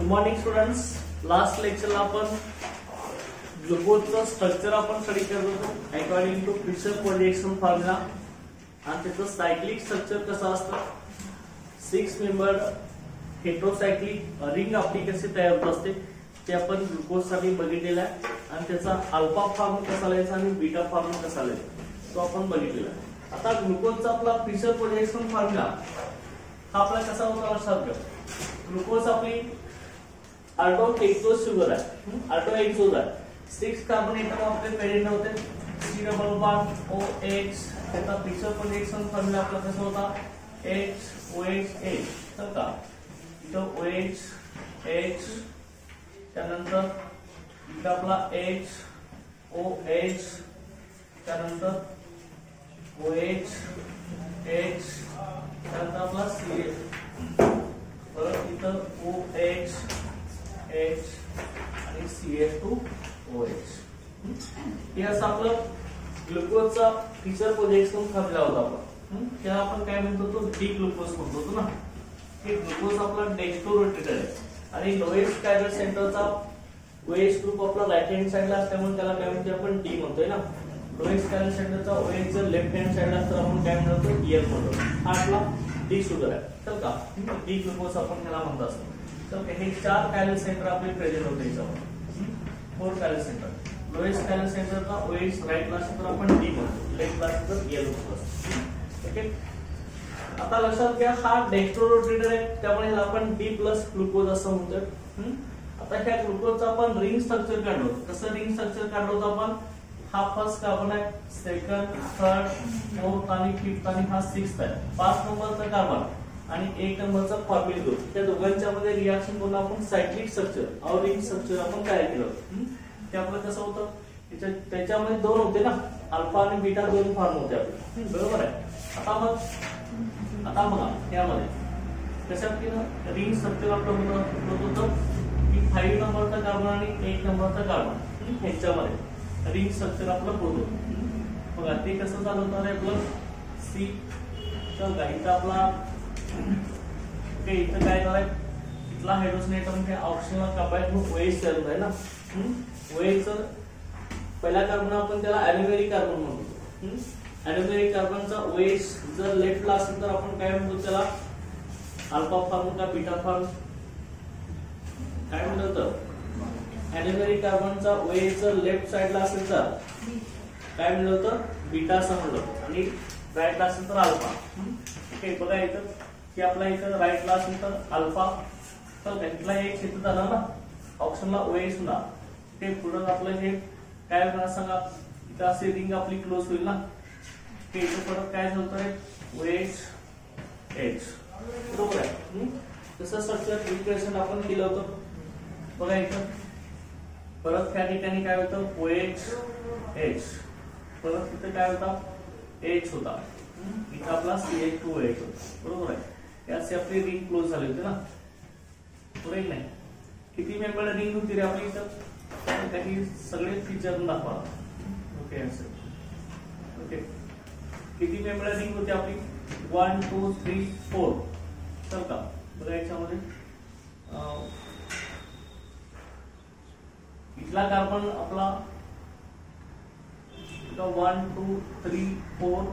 Morning students, last लेक्चरला आपण ग्लुकोजचं structure आपण study करत होतो according to Fischer projection formula आणि त्याचं सायक्लिक स्ट्रक्चर कसं असतं. 6 मेंबर्ड हेटेरोसायक्लिक रिंग आपली कशी तयार होत असते ते आपण ग्लुकोज साठी बघितलेलं आहे आणि त्याचा अल्फा फॉर्म कसा लिहायचा आणि बीटा फॉर्म कसा लिहायचा तो आपण बघितलेला आहे. आता ग्लुकोजचा आपला फिशर प्रोजेक्शन फॉर्म्युला हा आपला कसा होता लक्षात घ्या. ग्लुकोज आपली अल्डोहेक्सोज शुगर आहे, अल्डोहेक्सोज आहे. 6 कार्बन एटम आपले पेरेंट होते. C डबल बॉन्ड OH त्याचा फिशर प्रोजेक्शन फॉर्म्युला आपला कसा होता HOH तर का इथं OH H त्यानंतर इथं आपला HOH त्यानंतर OH H त्यानंतर आपला CH परत इथं OH H आणि CH2OH. हे असं आपलं ग्लुकोजचा फिशर प्रोजेक्शन फॉर्म्युला होता आपण. त्याला आपण काय म्हणतो डी ग्लुकोज म्हणतो ना. हे ग्लुकोज आपला डेक्स्ट्रोरोटेटेड आहे आणि लोएस्ट कायरल सेंटरचा OH ग्रुप आपला राईट हँड साइडला असल्यामुळे त्याला काय म्हणतो आपण डी म्हणतोय ना. लोएस्ट कायरल सेंटरचा OH जर लेफ्ट हँड साइडला असतो आपण काय म्हणतो EL म्हणतो. हा आपला डी शुगर आहे तर का डी ग्लुकोज आपण त्याला म्हणतो असतो. तर हे 4 कायरल सेंटर आपले प्रेझेंट होते याच्यावर. 4 कायरल सेंटर. लोएस्ट कायरल सेंटरचा OH राईट ला असतो तर आपण डी म्हणतो, लेफ्ट ला असतो तर EL म्हणतो. ओके. आता लक्षात घ्या हा डेक्स्ट्रोरोटेटेड आहे त्यामुळे ह्याला आपण डी प्लस ग्लुकोज असं म्हणतो. आता ह्या ग्लुकोजचा आपण रिंग स्ट्रक्चर काढलो. कसं रिंग स्ट्रक्चर काढलो होतं आपण. हा फर्स्ट कार्बन आहे, सेकंड, थर्ड, फोर्थ आणि फिफ्थ आणि हा सिक्स्थ आहे. 5 नंबरचा कार्बन आणि 1 नंबरचा फॉर्मिल ग्रुप त्या दोघांच्या मध्ये रिएक्शन करून आपण सायक्लिक स्ट्रक्चर और रिंग स्ट्रक्चर आपण तयार केलं. ते आपलं कसं होतं त्याच्यामध्ये 2 होते ना, अल्फा आणि बीटा 2 फॉर्म होते आपले. बरोबर आहे. आता बघा यामध्ये कशात की रिंग स्ट्रक्चर आपलं होतं की 5 नंबरचा कार्बन आणि 1 नंबरचा कार्बन ह्याच्यामध्ये रिंग स्ट्रक्चर आपलं होतं. बघा ते कसं चालू होतं आपलं सी तर इथं आपला इथं काय झालंय इथला हायड्रोजन एटम हे ऑक्सिजनला कंबाईन होऊन OH तयार होत आहे ना. OH चं पहिला कार्बन आपण त्याला ॲल्युमिनिक कार्बन म्हणतो. ॲल्युमिनिक कार्बनचा OH जर लेफ्टला असेल तर आपण काय म्हणतो त्याला अल्फा फॉर्म का बीटा फॉर्म काय म्हणतो. तर ॲल्युमिनिक कार्बनचा OH जर लेफ्ट साइडला असेल तर काय म्हणलं होतं बीटा असं म्हणलं आणि राईटला असेल तर अल्फा. ओके. बघा इथं की आपला इथं राईटला असेल तर अल्फा तर इथला एक क्षेत्र झाला ना ऑप्शनला OH ना ते पुढे आपलं हे काय होणार सांगा. इथं असे रिंग आपली क्लोज होईल ना. ते इथं परत काय होतं OH H बरोबर आहे. तसं स्ट्रक्चर इक्वेशन आपण केलं होतं. बघा इथं परत त्या ठिकाणी काय होतं OH H परत इथं काय होता H होता. इथं आपला CH2OH होता. बरोबर आहे. याचे आपली रिंग क्लोज झाली होती ना. बरोबर नाही. किती मेंबर रिंग होती रे आपली इथं काही सगळे फीचर दाखवा. Okay okay. किती मेंबर रिंग होती आपली 1 2 3 4 तर का बघा याच्यामध्ये इथला कार्बन आपला 1 2 3 4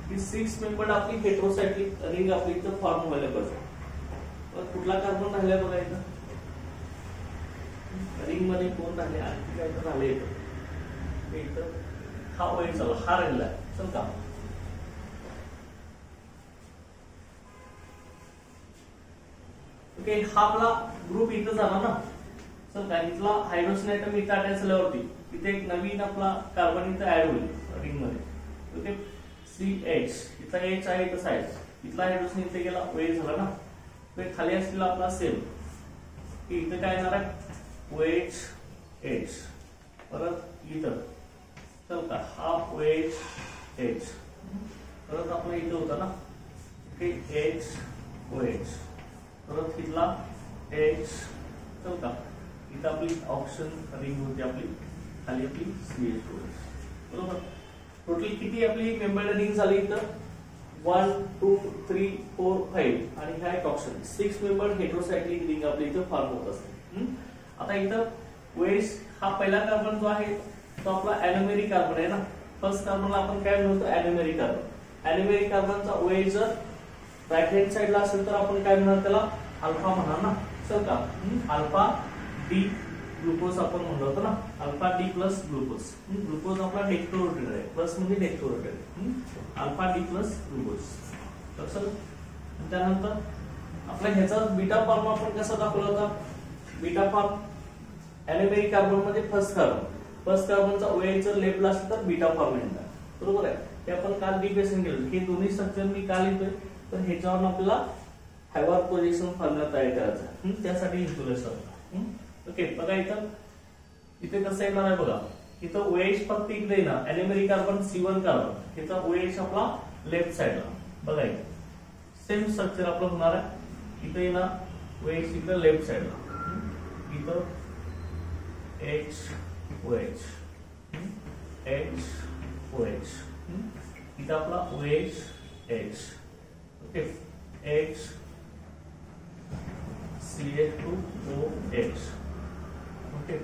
ही 6 मेंबर आपली हेटेरोसायक्लिक रिंग आपली इथं फॉर्म व्हायला पाहिजे. कुठला कार्बन राहिला बघा इथं रिंग मध्ये कोण राहिले आणखी काय तर राहिले इथं हा OH झाला हा राहिला चल का. ओके. हा आपला ग्रुप इथं झाला ना. चल का इथला हायड्रोजन एटम इथं अटॅच झाल्यावरती इथे एक नवीन आपला कार्बन इथं ऍड होईल रिंग मध्ये. ओके. CH इथला H आहे इथं साइड इथला हायड्रोजन इथे गेला OH झाला ना. तर खाली असलेला आपला सेल की इथं काय येणार आहे OH H परत इथं चल का हा OH H परत आपला इथं होता ना की H OH परत इथला H चल का इथं आपली ऑक्सिजन रिंग होती आपली खाली आपली CH2OH. बरोबर. टोटल किती आपली मेंबर रिंग झाली इथं 1 2 3 4 5 आणि हा एक ऑप्शन 6 मेंबर हेटेरोसायक्लिक रिंग आपल्या इथे फॉर्म होत असते. आता इथं OH हा पहिला कार्बन जो आहे तो आपला ऍनोमेरिक कार्बन आहे ना. फर्स्ट कार्बनला आपण काय म्हणतो ऍनोमेरिक कार्बन. ऍनोमेरिक कार्बनचा OH जर राईट हँड साइडला असेल तर आपण काय म्हणणार त्याला अल्फा म्हणणार ना. चल का अल्फा डी ग्लुकोज आपण म्हणलो होतो ना. Alpha D plus glucose. Glucose आपला डेक्टोरोटेड आहे. प्लस म्हणजे dextrorotated. Alpha D plus glucose. तर त्यानंतर आपला ह्याचा बीटा फॉर्म आपण कसा दाखवला होता. बीटा फॉर्म ऍनोमेरिक कार्बन मध्ये फर्स्ट कार्बनचा OH जर लेफ्टला असेल तर बीटा फॉर्म येणार. बरोबर आहे. ते आपण काल डिफिनेशन केलं. हे दोन्ही स्ट्रक्चर मी काल लिहितोय तर ह्याच्यावर आपल्याला हायवार्ड प्रोजेक्शन फॉर्म्युला तयार करायचा. त्यासाठी इंटुलेस होता. ओके बघा इथे कसं येणार आहे बघा. इथं OH फक्त इकडे येणार. ऍनोमेरिक कार्बन C1 कार्बन ह्याचा OH आपला लेफ्ट साइडला. बघा इथे सेम स्ट्रक्चर आपलं होणार आहे. इथे येणार OH इकडे लेफ्ट साइडला. इथं HOH HOH इथं आपला OH H. Okay H CH2OH. Okay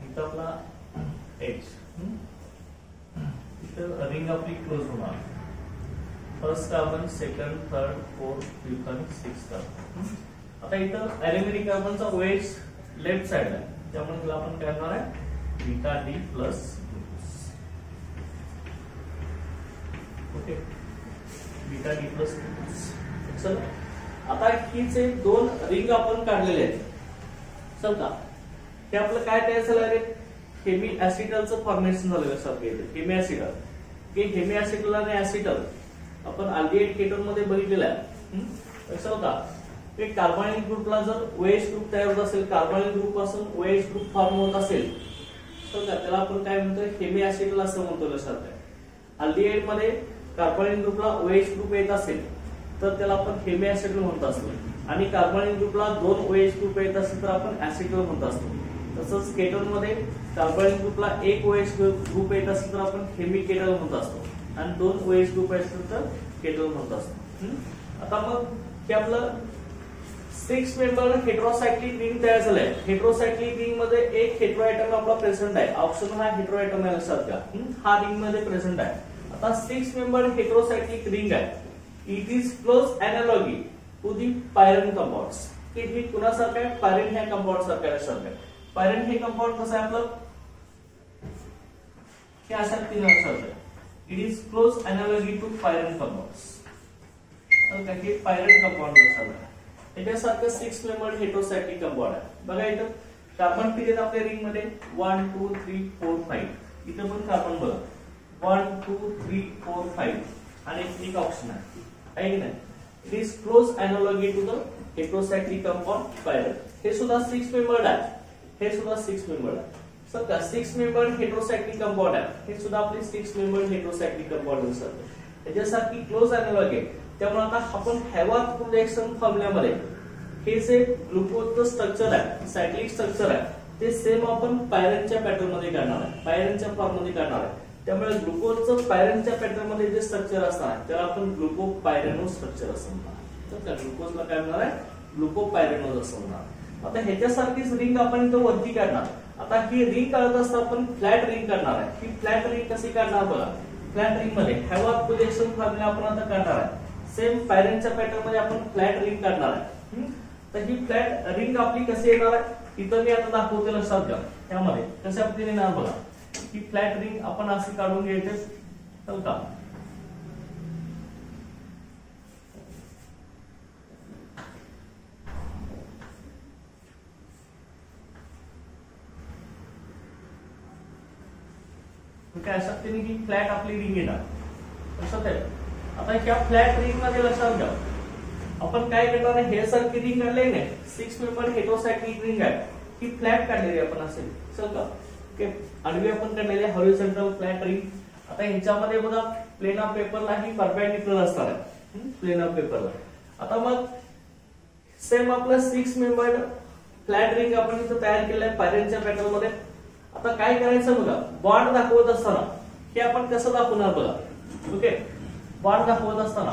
इथं आपला H. इथं रिंग आपली क्लोज होणार. First carbon second third fourth fifth आणि सिक्स्थ कार्बन. आता इथं ऍल्युमिनिक कार्बनचा OH लेफ्ट साइड आहे त्यामुळे त्याला आपण काय करणार आहे beta D plus glucose. Okay beta D plus glucose. चल आता ही जे दोन रिंग आपण काढलेले आहेत चल का हे आपलं काय तयार झालं रे. हेमी ऍसिटलचं फॉर्मेशन झालं सारखं. हेमी ऍसिटल की हेमी ऍसिटल आणि ऍसिटल आपण अल्डिहाइड केटोन मध्ये बघितलेलं आहे. चल का एक कार्बोनिल ग्रुपला जर OH ग्रुप तयार होत असेल कार्बोनिल ग्रुप पासून OH ग्रुप फॉर्म होत असेल तर त्याला आपण काय म्हणतो हेमी ऍसिटल असं म्हणतो. लक्षात आहे. अल्डिहाइड मध्ये कार्बोनिल ग्रुपला OH ग्रुप येत असेल तर त्याला आपण हेमी ऍसिटल म्हणत असतो आणि कार्बोनिल ग्रुपला दोन OH ग्रुप येत असेल तर आपण ऍसिटल म्हणत असतो. तसंच केटोन मध्ये कार्बोनिल ग्रुपला एक OH ग्रुप येत असेल तर आपण हेमी केटल म्हणत असतो आणि दोन OH ग्रुप असतील तर केटल म्हणत असतो. आता मग हे आपलं 6 मेंबर हेटेरोसायक्लिक रिंग तयार झालंय. हेटेरोसायक्लिक रिंग मध्ये एक हेटेरोएटम आपला प्रेझेंट आहे. ऑप्शन हा हेटेरोएटम आहे लक्षात घ्या. हा रिंग मध्ये प्रेझेंट आहे. आता 6 मेंबर हेटेरोसायक्लिक रिंग आहे. It is close analogy to the pyran compounds. की हे कुणासारखं आहे पायरन ह्या कंपाउंड सारखं आहे. पायरन हे कंपाउंड कसं आहे आपलं हे अशा तीन आहे. It is close analogy to pyran compounds. तर हे पायरन कंपाउंड लक्षात घ्या. त्याच्यासारखं 6 मेंबर हेटेरोसायक्लिक कंपाउंड आहे. बघा इथं कार्बन किती आहेत आपल्या रिंग मध्ये 1 2 3 4 5. इथं पण कार्बन बघा 1 2 3 4 5 आणि एक ऑप्शन आहे की नाही. It is close analogy to the heterocyclic compound pyran. हे सुद्धा 6 मेंबर्ड आहे. हे सुद्धा 6 मेंबर्ड आहे. सर 6 मेंबर हेटेरोसायक्लिक कंपाउंड आहे. हे सुद्धा आपले 6 मेंबर हेटेरोसायक्लिक कंपाउंड असतात. त्याच्यासारखी क्लोज एनालॉगी आहे. त्यामुळे आता आपण हायवार्ड प्रोजेक्शन फॉर्म्युल्यामध्ये हे जे ग्लुकोजचं स्ट्रक्चर आहे सायक्लिक स्ट्रक्चर आहे ते सेम आपण पायरनच्या पॅटर्न मध्ये काढणार आहे. पायरनच्या फॉर्म मध्ये काढणार आहे. त्यामुळे ग्लुकोजचं पायरनच्या पॅटर्न मध्ये जे स्ट्रक्चर असणार त्याला आपण ग्लुकोपायरेनो स्ट्रक्चर असं म्हणणार. तर त्या ग्लुकोजला काय म्हणणार आहे ग्लुकोपायरेनो असं म्हणणार. आता ह्याच्यासारखीच रिंग आपण इथं वरती काढणार. आता ही रिंग काढत असताना आपण फ्लॅट रिंग काढणार आहे. ही फ्लॅट रिंग कशी काढणार बघा. फ्लॅट रिंग मध्ये हायवार्ड प्रोजेक्शन फॉर्म्युला आपण आता काढणार आहे. सेम पायरनच्या पॅटर्न मध्ये आपण फ्लॅट रिंग काढणार आहे. तर ही फ्लॅट रिंग आपली कशी येणार आहे इथं मी आता दाखवते लक्षात घ्या. त्यामध्ये कशा पद्धतीने येणार बघा. ही फ्लॅट रिंग आपण अशी काढून घ्यायचे चल का. अशा पद्धतीने ही फ्लॅट आपली रिंग येणार. लक्षात आहे. आता ह्या फ्लॅट रिंग मध्ये लक्षात घ्या आपण काय करणार आहे हे सारखी रिंग काढली नाही 6 मेंबर हेटेरोसायक्लिक रिंग आहे. ही फ्लॅट काढलेली आपण असेल चल का. ओके आडवी आपण काढलेली हॉरिझॉन्टल फ्लॅट रिंग. आता ह्याच्यामध्ये बघा प्लेन ऑफ पेपरला ही परपेंडिक्युलर असणार आहे. प्लेन ऑफ पेपरला. आता मग सेम आपलं 6 मेंबर फ्लॅट रिंग आपण इथं तयार केलंय पायरनच्या पॅटर्न मध्ये. आता काय करायचं बघा बॉन्ड दाखवत असताना हे आपण कसं दाखवणार बघा. ओके बॉन्ड दाखवत असताना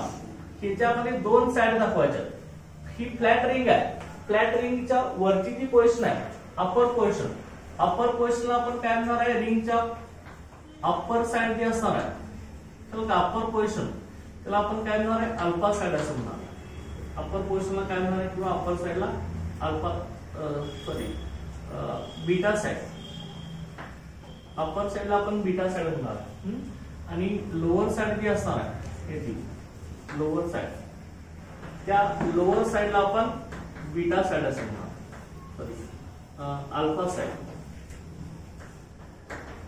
ह्याच्यामध्ये दोन साइड दाखवायच्या. ही फ्लॅट रिंग आहे. फ्लॅट रिंगच्या वरची जी पोझिशन आहे अपर पोझिशन, अपर पोझिशनला आपण काय म्हणणार आहे, रिंगच्या अपर साइड जी असणार आहे त्याला अपर पोझिशन, त्याला आपण काय म्हणणार आहे अल्फा साइड असं म्हणणार. अपर पोझिशनला काय म्हणणार आहे किंवा अपर साइडला अल्फा बीटा साइड, अपर साइडला आपण बीटा साइड म्हणणार. आणि लोअर साइड जी असणार आहे ती लोअर साइड, त्या लोअर साइडला आपण बीटा साइड असं म्हणणार, अल्फा साइड.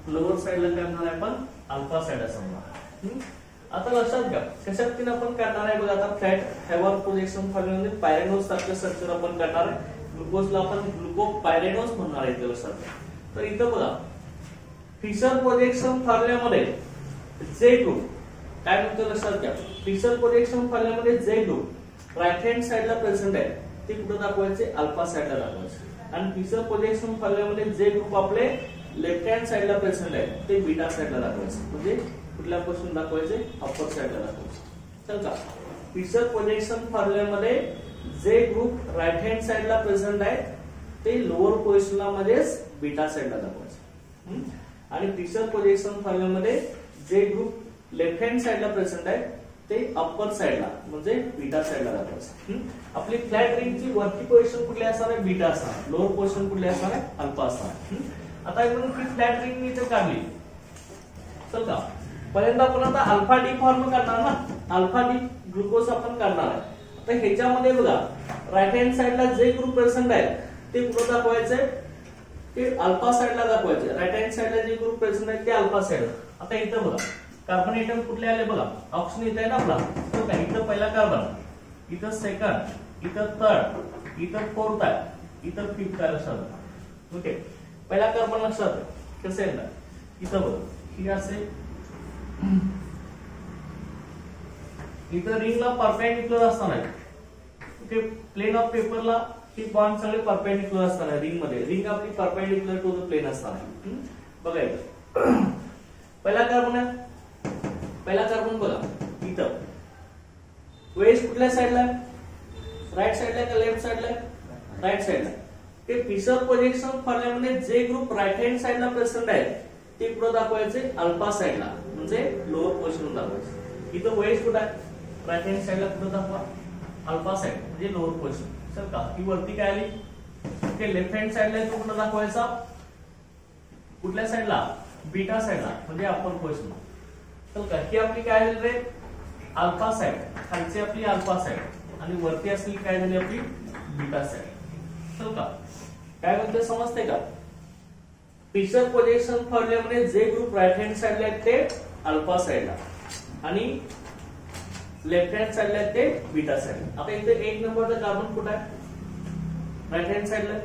लोअर साइडला काय म्हणणार आहे आपण अल्फा साइड असं म्हणणार. आता लक्षात घ्या कशात तीन आपण करणार आहे बघा. आता फ्लॅट हॅवर प्रोजेक्शन फॉर्म्युला पायरेनोज सारखे स्ट्रक्चर आपण करणार आहे. ग्लुकोजला आपण ग्लुकोपायरेनोज म्हणणार आहे ते लक्षात घ्या. तर इथं बघा फिशर प्रोजेक्शन फॉर्म्युल्यामध्ये जे ग्रुप काय म्हणतो लक्षात घ्या. फिशर प्रोजेक्शन फॉर्म्युल्यामध्ये जे ग्रुप राईट हँड साइडला प्रेझेंट आहे ते कुठे दाखवायचे अल्फा साइडला दाखवायचे. आणि फिशर प्रोजेक्शन फॉर्म्युल्यामध्ये जे ग्रुप आपले लेफ्ट हँड साइडला प्रेझेंट आहे ते बीटा साइडला दाखवायचे. म्हणजे कुठल्या पोझिशन दाखवायचे अपर साइडला दाखवायचे. चल का फिशर प्रोजेक्शन फॉर्म्युल्यामध्ये जे ग्रुप राईट हँड साइडला प्रेझेंट आहे ते लोअर पोझिशनला मध्येच बीटा साइडला दाखवायचे. आणि फिशर प्रोजेक्शन फॉर्म्युल्यामध्ये जे ग्रुप लेफ्ट हँड साइडला प्रेझेंट आहे ते अपर साइडला म्हणजे बीटा साइडला दाखवायचे. आपली फ्लॅट रिंगची वरची पोझिशन कुठली असणार आहे बीटा असणार, लोअर पोझिशन कुठली असणार आहे अल्फा असणार. आता आपण फ्लॅट रिंग मी इथे काढली. चल का पहिल्यांदा आपण आता अल्फा डी फॉर्म करणार ना, अल्फा डी ग्लुकोज आपण करणार आहे. आता ह्याच्यामध्ये बघा राईट हँड साइडला जे ग्रुप प्रेझेंट आहे ते कुठं दाखवायचे ते अल्फा साइडला दाखवायचे. राईट हँड साइडला जे ग्रुप प्रेझेंट आहे ते अल्फा साइड. आता इथं बघा कार्बन एटम कुठले आले बघा, ऑप्शन इथे आहे ना आपला. तर काय इथं पहिला कार्बन, इथं सेकंड, इथं थर्ड, इथं फोर्थ आहे, इथं फिफ्थ आहे लक्षात. ओके पहिला कार्बन लक्षात कसं आहे ना इथं बघ ही असे इथं रिंगला परपेंडिक्युलर असणार आहे. ओके प्लेन ऑफ पेपरला ही बॉन्ड सगळे परपेंडिक्युलर असणार आहे. रिंग मध्ये रिंग आपली परपेंडिक्युलर टू द प्लेन असणार आहे. बघा इथं पहिला कार्बन आहे, पहिला कार्बन बघा इथं वेज कुठल्या साइडला आहे, राईट साइडला का लेफ्ट साइडला आहे, राईट साइडला. ते फिशर प्रोजेक्शन फॉर्म्युल्यामध्ये जे ग्रुप राईट हँड साइडला प्रेझेंट आहे ते कुठं दाखवायचे अल्फा साइडला म्हणजे लोअर पोझिशन दाखवायचे. इथं वेज कुठं आहे राईट हँड साइडला कुठं दाखवा अल्फा साइड म्हणजे लोअर पोझिशन. सर का ही वरती काय आली ते लेफ्ट हँड साइडला तो कुठं दाखवायचा कुठल्या साइडला बीटा साइडला म्हणजे अपर पोझिशन. चल का ही आपली काय झाली रे अल्फा साइड, खालची आपली अल्फा साइड आणि वरती असलेली काय झाली आपली बीटा साइड. चल का काय म्हणते समजते का. फिशर प्रोजेक्शन फॉर्म्युल्यामध्ये जे ग्रुप राईट हँड साइडला आहेत ते अल्फा साइडला आणि लेफ्ट हँड साइडला आहेत ते बीटा साइडला. आता इथे एक नंबरचा कार्बन कुठं आहे राईट हँड साइडला,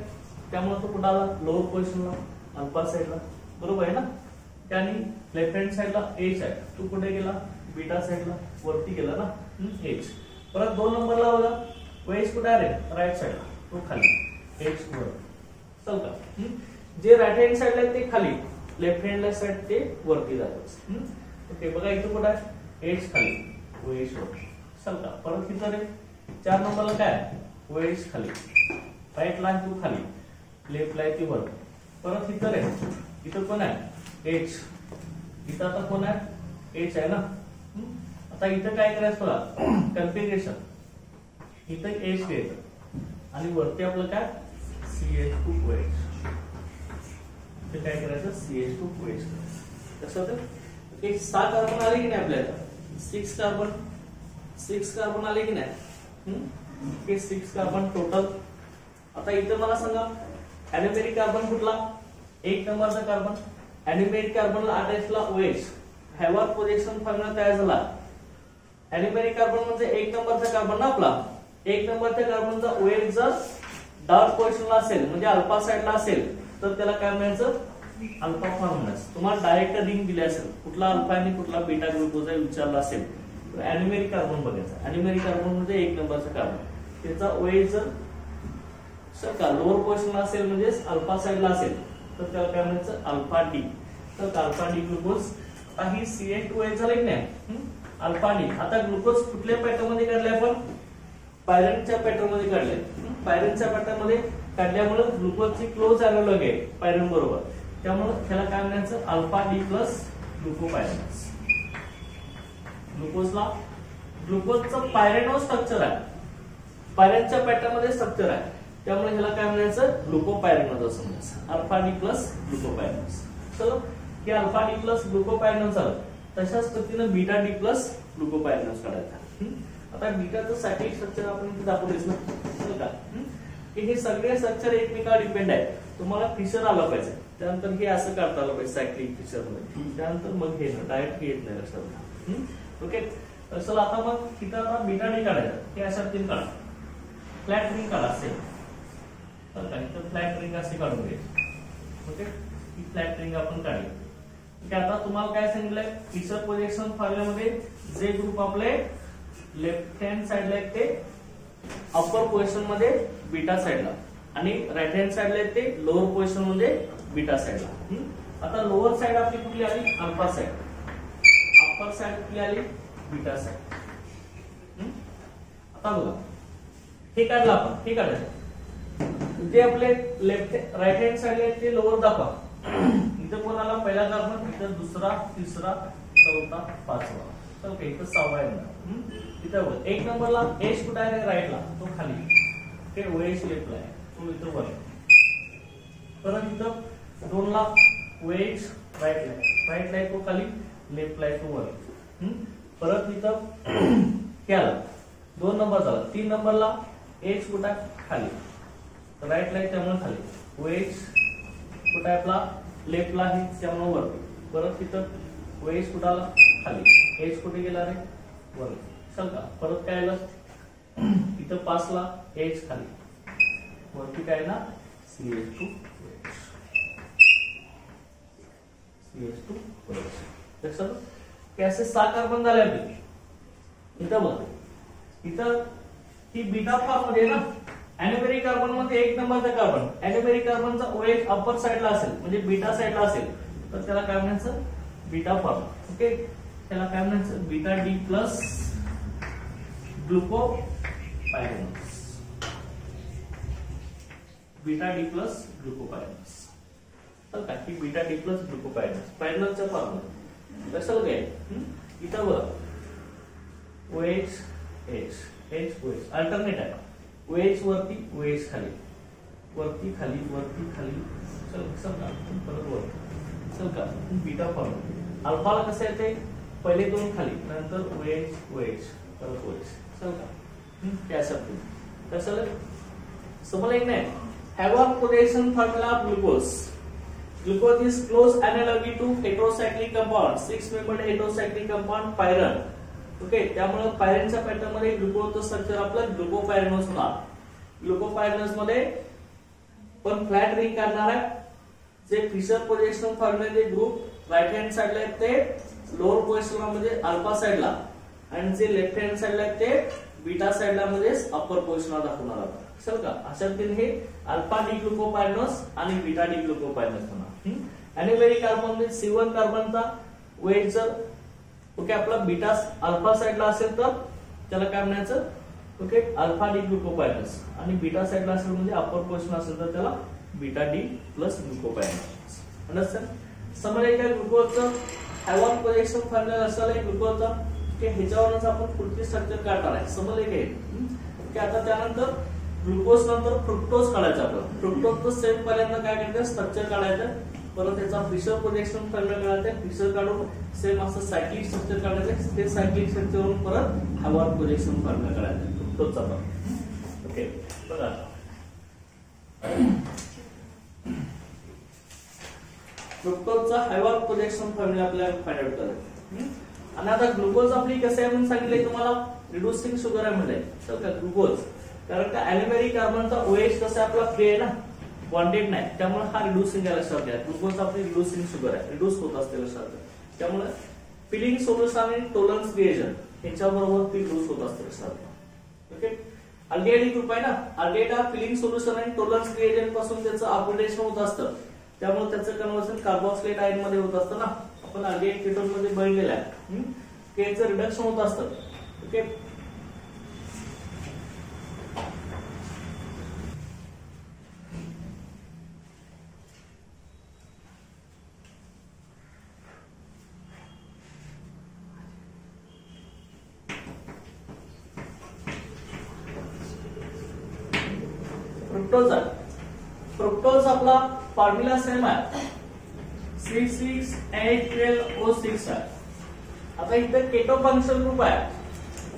त्यामुळे तो कुठं आला लोअर पोझिशनला अल्फा साइडला बरोबर आहे ना. त्याने लेफ्ट हँड साइडला एच आहे तो कुठे गेला बीटा साइडला वरती गेला ना एच. परत दोन नंबरला बघा वेज कुठे आहे रे राईट साइडला तो खाली एच वर. चल का जे राईट हँड साइडला आहे ते खाली, लेफ्ट हँड साइड ते वरती जातात. ओके बघा इथं कुठं आहे एच खाली वेज वर. चल का परत इथं रे चार नंबरला काय वेज खाली, राईट ला तू खाली, लेफ्ट ला ती वर. परत इथं रे इथं कोण आहे एच, इथं आता कोण आहे एच आहे ना. आता इथं काय करायचं बघा कन्फिगरेशन, इथं एच घ्यायचं आणि वरती आपलं काय CH2OH, ते काय करायचं CH2OH कसं होतं एक 6 कार्बन आले की नाही आपल्याला 6 कार्बन आले की नाही. हे 6 कार्बन टोटल. आता इथं मला सांगा अॅल्युमिनिक कार्बन कुठला एक नंबरचा कार्बन, अॅल्युमिनिक कार्बनला अटॅचला OH, हॅवर प्रोजेक्शन फॉर्म्युला तयार झाला. अॅल्युमिनिक कार्बन म्हणजे एक नंबरचा कार्बन ना आपला, एक नंबरच्या कार्बनचा OH जर डार्क पोझिशनला असेल म्हणजे अल्फा साइडला असेल तर त्याला काय म्हणायचं अल्फा फॉर्म्युला. तुम्हाला डायरेक्ट रिंग दिली असेल कुठला अल्फा आणि कुठला बीटा ग्लुकोज विचारला असेल तर अॅल्युमिनिक कार्बन बघायचा. अॅल्युमिनिक कार्बन म्हणजे एक नंबरचा कार्बन, त्याचा OH जर का लोअर पोझिशनला असेल म्हणजे अल्फा साइडला असेल तर त्याला काय म्हणायचं अल्फा डी. तर अल्फा डी ग्लुकोज. आता ही CH2OH झाली की नाही अल्फा डी. आता ग्लुकोज कुठल्या पॅटर्न मध्ये काढले आपण? पायरनच्या पॅटर्न मध्ये काढले. पायरनच्या पॅटर्न मध्ये काढल्यामुळे ग्लुकोजची क्लोज अॅनालॉग आहे पायरन बरोबर, त्यामुळे त्याला काय म्हणायचं? Alpha D plus glucopyranose. ग्लुकोजचं पायरेनो स्ट्रक्चर आहे, पायरनच्या पॅटर्न मध्ये स्ट्रक्चर आहे, त्यामुळे ह्याला काय म्हणायचं? ग्लुकोपायरनस असं म्हणायचं. Alpha D plus glucopyranose. चलो की अल्फा डी प्लस ग्लुकोपायरनस झालं, तशाच पद्धतीनं बीटा डी प्लस ग्लुकोपायरनस काढायचा. आता बीटाचं सायक्लिक स्ट्रक्चर आपण इथे दाखवलेच ना, का की हे सगळे स्ट्रक्चर एकमेकावर डिपेंड आहे. तुम्हाला फिशर आला पाहिजे, त्यानंतर हे असं काढता आलं पाहिजे सायक्लिक फिशर मध्ये, त्यानंतर मग हे डायरेक्ट हे येत नाही लक्षात. ओके, चला आता मग तिथं आता बीटा डी काढायचं. हे अशा तीन काढा, फ्लॅट रिंग काढा असेल तर फ्लॅट रिंग असे काढून घे. ओके, ही फ्लॅट रिंग आपण काढली. आता तुम्हाला काय सांगितलंय? फिशर प्रोजेक्शन फॉर्म्युलामध्ये जे ग्रुप आपले लेफ्ट हँड साइडला आहेत ते अपर पोझिशन मध्ये बीटा साइडला, आणि राईट हँड साइडला आहेत ते लोअर पोझिशन मध्ये बीटा साइडला. आता लोअर साइड आपली कुठली आली? Alpha side. अपर साइड कुठली आली? Beta side. आता बघा, हे काढलं आपण, हे काढायचं. जे आपले लेफ्ट राईट हँड साइडला आहेत ते लोअर दाखवा. इथं कोणाला पहिला कार्बन, इथं दुसरा, तिसरा, चौथा, पाचवा, ओके, इथं सहावा आहे. इथं बघ, एक नंबरला एच कुठे आहे? राईटला, तो खाली. ओके, ओएच लेफ्टला आहे, तो इथं वर. परत इथं दोनला ओएच राईटला आहे, राईटला आहे तो खाली, लेफ्टला आहे तो वर. परत इथं हे आलं, 2 नंबर झाला. 3 नंबरला एच कुठे आहे? खाली, राईटला आहे त्यामुळे खाली. ओएच कुठे आहे? आपला लेफ्टला आहे त्यामुळे वर. परत तिथं ओएच कुठे आला? खाली. एच कुठे गेला रे? वर. चल का, परत काय आलं? इथं 5 ला एच खाली, वरती काय ना? CH2 लक्षात. असे 6 कार्बन झाले आपले. इथं बघ, इथं ही बीटा फॉर्म मध्ये ना, अॅनिमेरिक कार्बन मध्ये 1 नंबरचा कार्बन, अॅनिमेरिक कार्बनचा OH अपर साइडला असेल म्हणजे बीटा साइडला असेल तर त्याला काय म्हणायचं? Beta form. ओके, त्याला काय म्हणायचं? Beta D plus glucopyranose. Beta D plus glucopyranose. तर काय की बीटा डी प्लस ग्लुकोपायरनस पायरनसच्या फॉर्म मध्ये लक्षात घ्या. इथं बघ, OH H OH अल्टरनेट आहे. OH वरती, OH खाली, वरती खाली, वरती खाली. चल का, परत वरती. चल का, बीटा फॉर्म. अल्फाला कसं येते? पहिले 2 खाली, नंतर OH परत OH. चल का, त्या शब्द कसं समजलं एक नाही. Havoc projection formula glucose. Glucose is close analogy to heterocyclic compound, 6 membered heterocyclic compound pyran. Okay, त्यामुळे पायरनच्या पॅटर्न मध्ये ग्लुकोजचं स्ट्रक्चर आपलं ग्लुकोपायरनस होणार. ग्लुकोपायरनस मध्ये पण फ्लॅट रिंग काढणार आहे. जे Fischer projection formula group right hand साइडला आहेत ते लोअर पोझिशनला म्हणजे अल्फा साइडला, आणि जे लेफ्ट हँड साइडला आहेत ते बीटा साइडला म्हणजे अपर पोझिशनला दाखवणार आहोत. चल का, अशा तीन हे अल्फा डी ग्लुकोपायरनस आणि बीटा डी ग्लुकोपायरनस होणार. अॅनिमेरिक कार्बन मध्ये C1 कार्बनचा वेट जर ओके आपला बीटा अल्फा साइडला असेल तर त्याला काय म्हणायचं? ओके, अल्फा डी ग्लुकोपायरनस, आणि बीटा साइडला असेल म्हणजे अपर पोझिशन असेल तर त्याला बीटा डी प्लस ग्लुकोपायरनस. अंडरस्टँड? समजलं का? ग्लुकोजचं हॅवॉक प्रोजेक्शन फॉर्म्युला असलं ग्लुकोजचा, की ह्याच्यावरच आपण पुढचे स्ट्रक्चर काढणार आहे. समजले काय? की आता त्यानंतर ग्लुकोज नंतर फ्रुक्टोज काढायचं. आपण फ्रुक्टोजचं सेम पहिल्यांदा काय करायचं? स्ट्रक्चर काढायचं. परत त्याचा फिशर प्रोजेक्शन फॉर्म्युला काढायचा. फिशर काढून सेम असं सायक्लिक स्ट्रक्चर काढायचं. ते सायक्लिक स्ट्रक्चरवरून परत हॅवॉक प्रोजेक्शन फॉर्म्युला काढायचा फ्रुक्टोजचा पण. ओके, बघा फ्रुक्टोजचा हॅवॉक प्रोजेक्शन फॉर्म्युला आपल्याला फाइंड आउट करायचा. आणि आता ग्लुकोज आपली कसं आहे म्हणून सांगितलंय तुम्हाला? रिड्युसिंग शुगर आहे म्हणजे तर का ग्लुकोज, कारण का अॅनिमेरिक कार्बनचा OH कसं आपला फ्री आहे ना, बॉन्डेड नाही, त्यामुळे हा रिड्युसिंग आहे. लक्षात घ्या, ग्लुकोज आपली रिड्युसिंग शुगर आहे, रिड्यूस होत असते लक्षात घ्या. त्यामुळे फिलिंग सोल्युशन आणि टोलरन्स रिएजंट ह्याच्याबरोबर ती रिड्यूस होत असते लक्षात घ्या. ओके, अल्डिहाइड ग्रुप आहे ना, अल्डिहाइड हा फिलिंग सोल्युशन आणि टोलरन्स रिएजंट पासून त्याचं ऑक्सिडेशन होत असतं, त्यामुळे त्याचं कन्व्हर्जन कार्बोक्सिलेट आयन मध्ये होत असतं ना. आपण अल्डिहाइड कीटोन मध्ये बघितलेलं आहे केचं रिडक्शन होत असतं. ओके, फ्रुक्टोज आहे. फ्रुक्टोज आपला फॉर्म्युला सेम आहे, C6H12O6 आहे. आता इथे केटो फंक्शन ग्रुप आहे,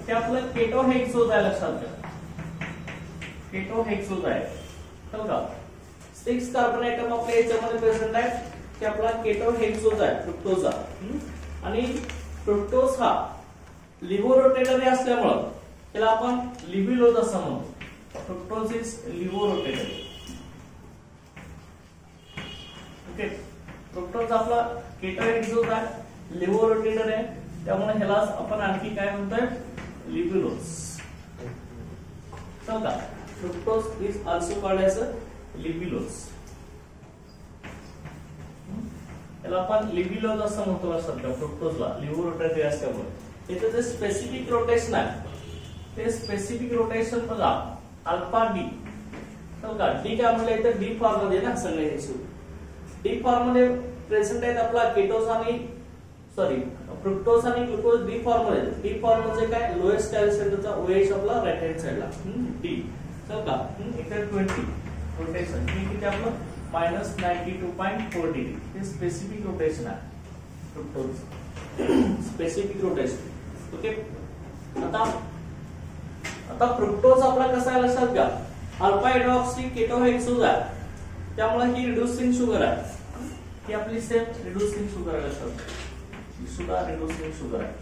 ते आपलं केटो हेक्सोज आहे, लक्षात घ्या. केटो हेक्सोज आहे, चल का 6 कार्बन आयटम आपल्या याच्यामध्ये प्रेझेंट आहे, ते आपला केटो हेक्सोज आहे फ्रुक्टोज. आणि फ्रुक्टोज हा लिव्होरोटेटरी असल्यामुळे त्याला आपण लिव्हिलोज असं म्हणतो. Fructose is levorotatory. Okay, fructose आपला केटो हेक्सोज आहे, लिव्होरोटेटरी आहे, त्यामुळे ह्याला आपण आणखी काय म्हणतोय, लिव्हिलोज. चल का fructose is also called as levulose. याला आपण लिव्हिलोज असं म्हणतो. सध्या फ्रुक्टोजला लिव्होरोटेटरी असल्यामुळे इथे जे स्पेसिफिक रोटेशन आहे, ते स्पेसिफिक रोटेशन बघा अल्फा डी. चल का डी काय म्हणलं, इथे डी फॉर्म मध्ये ना सगळे हे डी फॉर्म मध्ये प्रेझेंट आहेत आपला केटोज आणि फ्रुक्टोज आणि ग्लुकोज डी फॉर्म मध्ये. डी फॉर्म म्हणजे काय, लोएस्ट कॅलरी सेंटरचा OH आपला राईट हँड साइडला डी. चल का इथे 20 रोटेशन किती आपलं -92.4 डिग्री. हे स्पेसिफिक रोटेशन आहे फ्रुक्टोज, स्पेसिफिक रोटेशन. ओके, आता फ्रुक्टोज आपला कसा आहे लक्षात घ्या, अल्फा हायड्रॉक्सी केटो हेक्सोज आहे, त्यामुळे ही रिड्युसिंग शुगर आहे. ही आपली सेम रिड्युसिंग शुगर आहे, लक्षात घ्या. ही सुद्धा रिड्युसिंग शुगर आहे.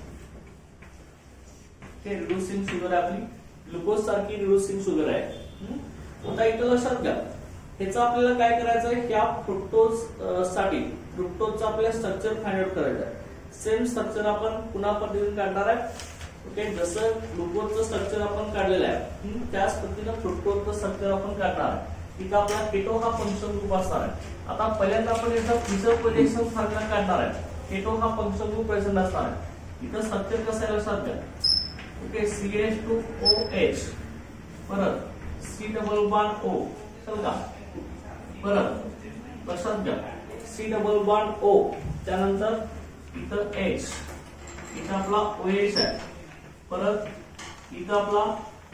हे रिड्युसिंग शुगर आहे आपली, ग्लुकोज सारखी रिड्युसिंग शुगर आहे. आता इथं लक्षात घ्या, ह्याचं आपल्याला काय करायचं आहे, ह्या फ्रुक्टोज साठी फ्रुक्टोजचं आपल्याला स्ट्रक्चर फाइंड आउट करायचं आहे. सेम स्ट्रक्चर आपण पुन्हा पद्धतीने काढणार आहे. ओके, जसं ग्लुकोजचं स्ट्रक्चर आपण काढलेलं आहे, त्याच पद्धतीने फ्रुक्टोजचं स्ट्रक्चर आपण काढणार आहे. इथं आपला केटो हा फंक्शन ग्रुप असणार आहे. आता पहिल्यांदा आपण याचा फिशर प्रोजेक्शन फॉर्म्युला काढणार आहे. केटो हा फंक्शन ग्रुप प्रेझेंट असणार आहे. इथं स्ट्रक्चर कसं आहे लक्षात घ्या. ओके, CH2OH परत C डबल बॉन्ड O. चल का परत लक्षात घ्या, C डबल बॉन्ड O, त्यानंतर इथं H, इथं आपला OH आहे, परत इथं आपला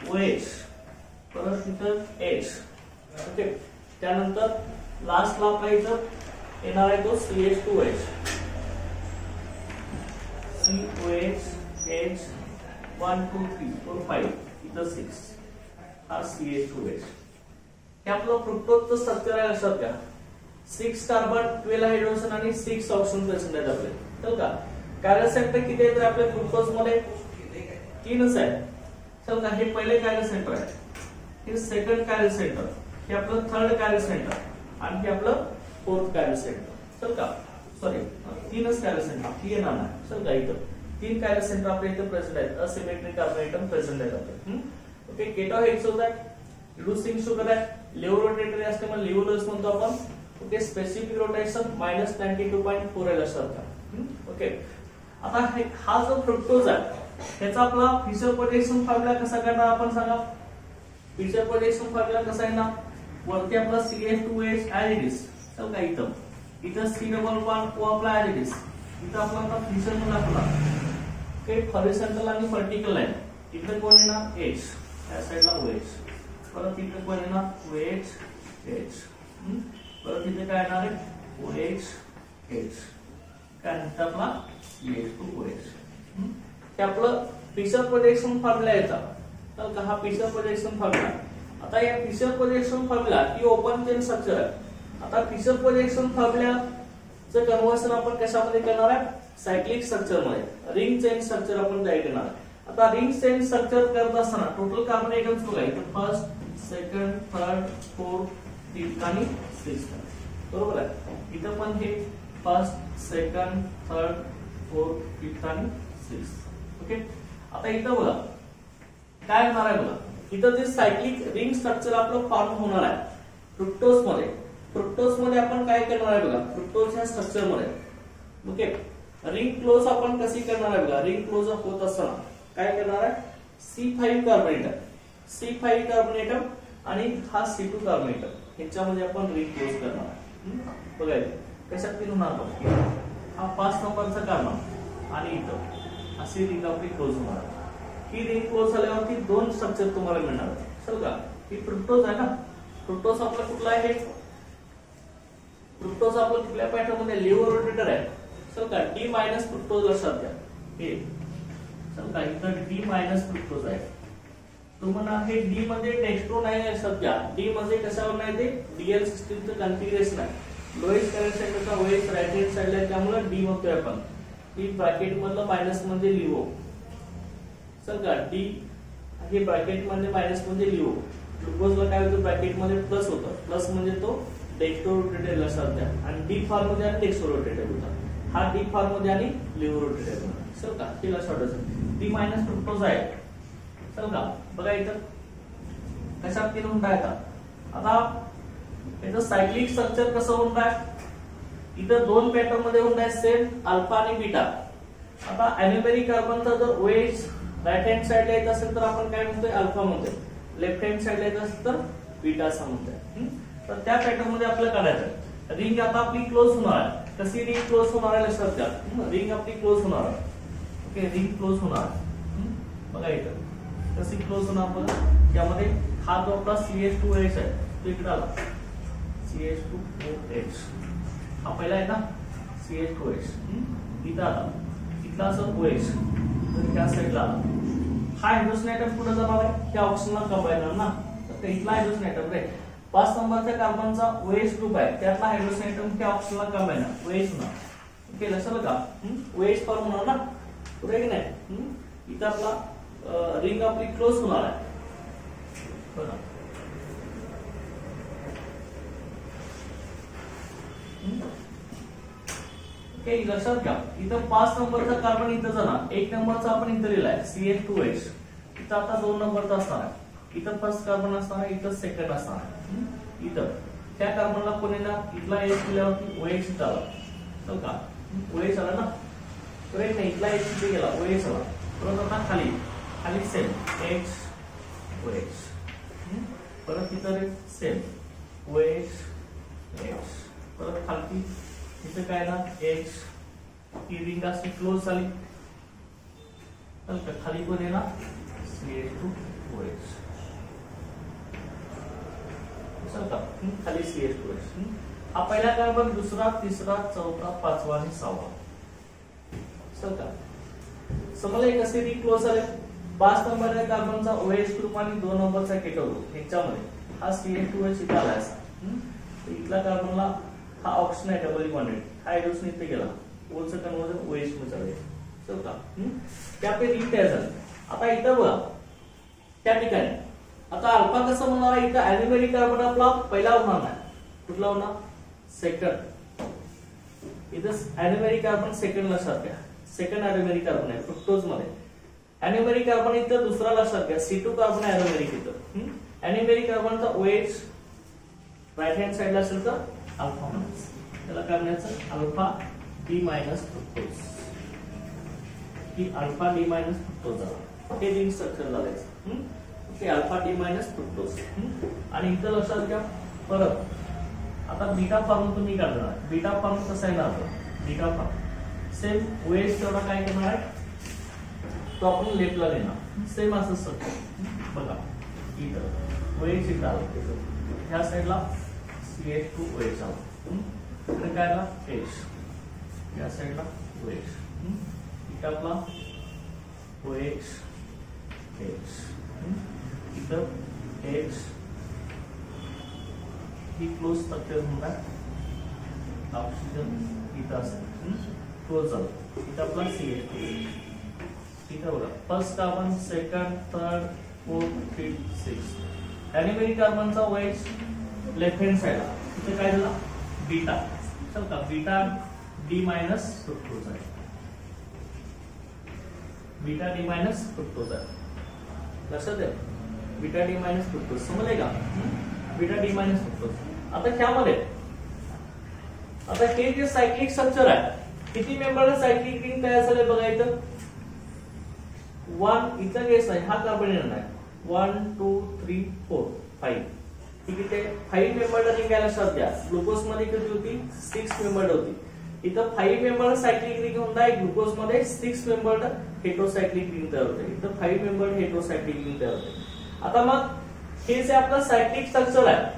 OH, परत इथं H. ओके, त्यानंतर लास्टला आपला इथं येणार आहे तो CH2OH. COH H 1 2 3 4 5 इथं 6 हा CH2OH. हे आपलं फ्रुक्टोजचं स्ट्रक्चर आहे, लक्षात घ्या. 6 कार्बन 12 हायड्रोजन आणि 6 ऑक्सिजन प्रेझेंट आहेत आपले. चल का कॅरियर सेंटर किती आहेत आपल्या फ्रुक्टोज मध्ये, 3च आहे. चल का हे पहिले कॅरियर सेंटर आहे, हे सेकंड कॅरियर सेंटर, हे आपलं थर्ड कॅरियर सेंटर आणि हे आपलं फोर्थ कॅरियर सेंटर. चल का 3च कॅरियर सेंटर, ही येणार नाही. चल का इथं 3 कॅरियर सेंटर आपल्या इथे प्रेझेंट आहेत, असिमेट्रिक कार्बन आयटम प्रेझेंट आहेत आपले. ओके, केटो हेक्सोज आहे, रिड्युसिंग शुगर आहे, लिव्होरोटेटरी असल्यामुळे लिव्होलोज म्हणतो आपण. ओके, स्पेसिफिक रोटेशन -92.4 आहे, लक्षात घ्या. ओके, आता हा जो फ्रुक्टोज आहे त्याचा आपला फिशर प्रोजेक्शन फॉर्म्युला कसा करणार आपण सांगा. फिशर प्रोजेक्शन फॉर्म्युला कसा आहे ना, वरती आपला CH2OH ऍज इट इज. चल का इथं C डबल बॉन्ड O आपला ऍज इट इज. इथं आपला आता फिशर म्हणून आपला ओके, हॉरिझॉन्टल आणि व्हर्टिकल लाईन. इथं कोण येणार H, या साईडला OH, परत इथं कोण येणार OH H, परत इथे काय येणार आहे OH H, काय नंतर आपला CH2OH. हे आपलं फिशर प्रोजेक्शन फॉर्म्युला याचा. तर हा फिशर प्रोजेक्शन फॉर्म्युला. आता या फिशर प्रोजेक्शन फॉर्म्युला ही ओपन चेन स्ट्रक्चर आहे. आता फिशर प्रोजेक्शन फॉर्म्युलाचं कन्व्हर्सन आपण कशामध्ये करणार आहे, सायक्लिक स्ट्रक्चर मध्ये, रिंग चेन स्ट्रक्चर आपण तयार करणार आहे. आता रिंग चेन स्ट्रक्चर करत असताना टोटल कार्बन आयटम्स बघा, इथं first, second, third, fourth, fifth आणि सिक्स्थ. बरोबर आहे. इथं पण हे first, second, third, fourth, fifth आणि सिक्स्थ. ओके, आता इथं बघा काय होणार आहे बघा, इथं जे सायक्लिक रिंग स्ट्रक्चर आपलं फॉर्म होणार आहे फ्रुक्टोज मध्ये. फ्रुक्टोज मध्ये आपण काय करणार आहे बघा, फ्रुक्टोजच्या स्ट्रक्चर मध्ये ओके रिंग क्लोज आपण कशी करणार आहे बघा. रिंग क्लोज होत असताना काय करणार आहे, C5 कार्बोनेटम आणि हा C2 कार्बोनेटम ह्याच्यामध्ये आपण रिंग क्लोज करणार आहे. बघा कशात तीन होणार बघा. हा 5 नंबरचा कार्बन आणि इथं अशी रिंग आपली क्लोज होणार आहे. ही रिंग क्लोज झाल्यावरती दोन स्ट्रक्चर तुम्हाला मिळणार चल का. ही फ्रुक्टोज आहे ना, फ्रुक्टोज आपला कुठला आहे, फ्रुक्टोज आपला कुठल्या पॅटर्न मध्ये लिव्हर रोटेटर आहे चल का. डी मायनस फ्रुक्टोज लक्षात घ्या हे चल का. इथं डी मायनस फ्रुक्टोज आहे. तुम्हाला हे डी मध्ये डेक्स्ट्रो नाही लक्षात घ्या. डी मध्ये कशावर नाही ते डीएल सिस्टीमचं कॉन्फिगरेशन आहे. लोएस्ट करंट सेंटरचा ओएस राईट हँड साइडला आहे त्यामुळे डी म्हणतोय आपण. ही ब्रॅकेट मधलं मायनस म्हणजे लिओ चल का. डी हे ब्रॅकेट मध्ये मायनस म्हणजे लिओ. ग्लुकोजला काय होतं ब्रॅकेट मध्ये प्लस होतं. प्लस म्हणजे तो डेक्स्ट्रो रोटेटर लक्षात घ्या. आणि डी फॉर्म मध्ये आणि डेक्स्ट्रो रोटेटर होता. हा डी फॉर्म मध्ये आणि लिव्हर रोटेटर होता चल का. हे लक्षात ठेवायचं. डी मायनस फ्रुक्टोज आहे चल का. बघा इथं कशात तीन होऊन राहतात. आता याचं सायक्लिक स्ट्रक्चर कसं होऊन आहे, इथं दोन पॅटर्न मध्ये होऊन आहे सेम अल्फा आणि बीटा. आता ॲल्युमिनिक कार्बनचा जर OH राईट हँड साइडला येत असेल तर आपण काय म्हणतोय अल्फा म्हणतोय. लेफ्ट हँड साइडला येत असेल तर बीटा असं म्हणतोय. तर त्या पॅटर्न मध्ये आपल्याला काढायचं. रिंग आता आपली क्लोज होणार आहे. कशी रिंग क्लोज होणार आहे लक्षात घ्या. रिंग आपली क्लोज होणार आहे. ओके रिंग क्लोज होणार. बघा इथं कशी क्लोज होणार बघा. त्यामध्ये हा जो आपला CH2OH आहे तो इकडे आला CH2OH. हा पहिला आहे ना CH2OH. इथं आला इथला असं OH तर त्या साईडला आला. हा हायड्रोजन ऍटम पुढे जाणार आहे त्या ऑक्सिजनला कंबाईन ना. तर इथला हायड्रोजन ऍटम रे 5 नंबरच्या कार्बनचा OH ग्रुप आहे त्यातला हायड्रोजन ऍटम त्या ऑक्सिजनला कंबाईन OH होणार. ओके लक्षात का. OH फॉर्म होणार ना पुढे की नाही. इथं आपला रिंग आपली क्लोज होणार आहे बघा. ओके लक्षात घ्या. इथं 5 नंबरचा कार्बन इथं जाणार. 1 नंबरचा आपण इथं लिहिलाय CH2OH. इथं आता 2 नंबरचा असणार आहे. इथं फर्स्ट कार्बन असणार आहे इथं सेकंड असणार आहे. इथं त्या कार्बनला कोण येणार इथला H दिल्यावरती OH इथं आला चल का. OH आला ना करेक्ट नाही. इथला H इथे गेला OH आला. परत आता खाली खाली सेम HOH. परत इथं सेम OH H. परत खालती इथं काय ना H. ही रिंग अशी क्लोज झाली चल का. खाली पण आहे ना CH2OH चल का. खाली CH2OH. हा पहिला कार्बन दुसरा तिसरा चौथा पाचवा आणि सहावा चल का. समजलं कसे रिंग क्लोज झाले. 5 नंबरच्या कार्बनचा OH ग्रुप आणि 2 नंबरचा केटो ग्रुप ह्याच्यामध्ये हा CH2OH इथं आला असा. इथला कार्बनला हा ऑक्सिजन आहे डबल बॉन्डेड. हा हायड्रोजन इथे गेला. ओचं कन्वर्जन OH मध्ये झाले चल का. त्यापैकी रिंग तयार झाली. आता इथं बघा त्या ठिकाणी आता अल्फा कसं होणार आहे. इथं ॲल्युमिनिक कार्बन आपला पहिला होणार नाही. कुठला होणार सेकंड. इथं ॲल्युमिनिक कार्बन सेकंड लक्षात घ्या. सेकंड ॲल्युमिनिक कार्बन आहे फ्रुक्टोज मध्ये. ॲल्युमिनिक कार्बन इथं दुसरा लक्षात घ्या. C2 कार्बन आहे ॲल्युमिनिक इथं. ॲल्युमिनिक कार्बनचा OH राईट हँड साइडला असेल तर अल्फा म्हणायचं. त्याला काय म्हणायचं अल्फा डी मायनस फ्रुक्टोज. की अल्फा डी मायनस फ्रुक्टोज झाला. हे रिंग स्ट्रक्चर झालं. Okay alpha D minus fructose. आणि इथं लक्षात घ्या परत आता बीटा फॉर्म तुम्ही काढणार. बीटा फॉर्म कसा येणार बीटा फॉर्म सेम OH तेवढा काय करणार आहे तो आपण लेफ्टला देणार. सेम असं स्ट्रक्चर बघा. इथं OH इथं आलं. ह्या साईडला CH2OH आला. इकडे काय आला H. या साईडला OH. इथं आपला OH H. इथं H. ही क्लोज स्ट्रक्चर म्हणतात. ऑक्सिजन इथं असेल क्लोज झालं. इथं आपला CH2OH. इथं बघा first carbon second third fourth fifth sixth. ॲल्युमिनिक कार्बनचा OH लेफ्ट हँड साइडला. इथे काय झाला बीटा चल का. बीटा डी मायनस फ्रुक्टोज आहे. बीटा डी मायनस फ्रुक्टोज आहे लक्षात आहे. बीटा डी मायनस फ्रुक्टोज समजले का. Beta D minus fructose. आता ह्यामध्ये आता हे जे सायक्लिक स्ट्रक्चर आहे किती मेंबर सायक्लिक रिंग तयार झाले बघा इथं 1 इथं गेस नाही, हा कार्बन येणार आहे 1 2 3 4 5 ठीक आहे 5 मेंबर रिंग आहे लक्षात घ्या. ग्लुकोज मध्ये किती होती 6 मेंबर होती. इथं 5 मेंबर सायक्लिक रिंग होता है, ग्लुकोज मध्ये 6 मेंबर हेटेरोसायक्लिक रिंग तयार होते. इथं 5 मेंबर हेटेरोसायक्लिक रिंग तयार होते. आता मग हे जे आपलं सायक्लिक स्ट्रक्चर आहे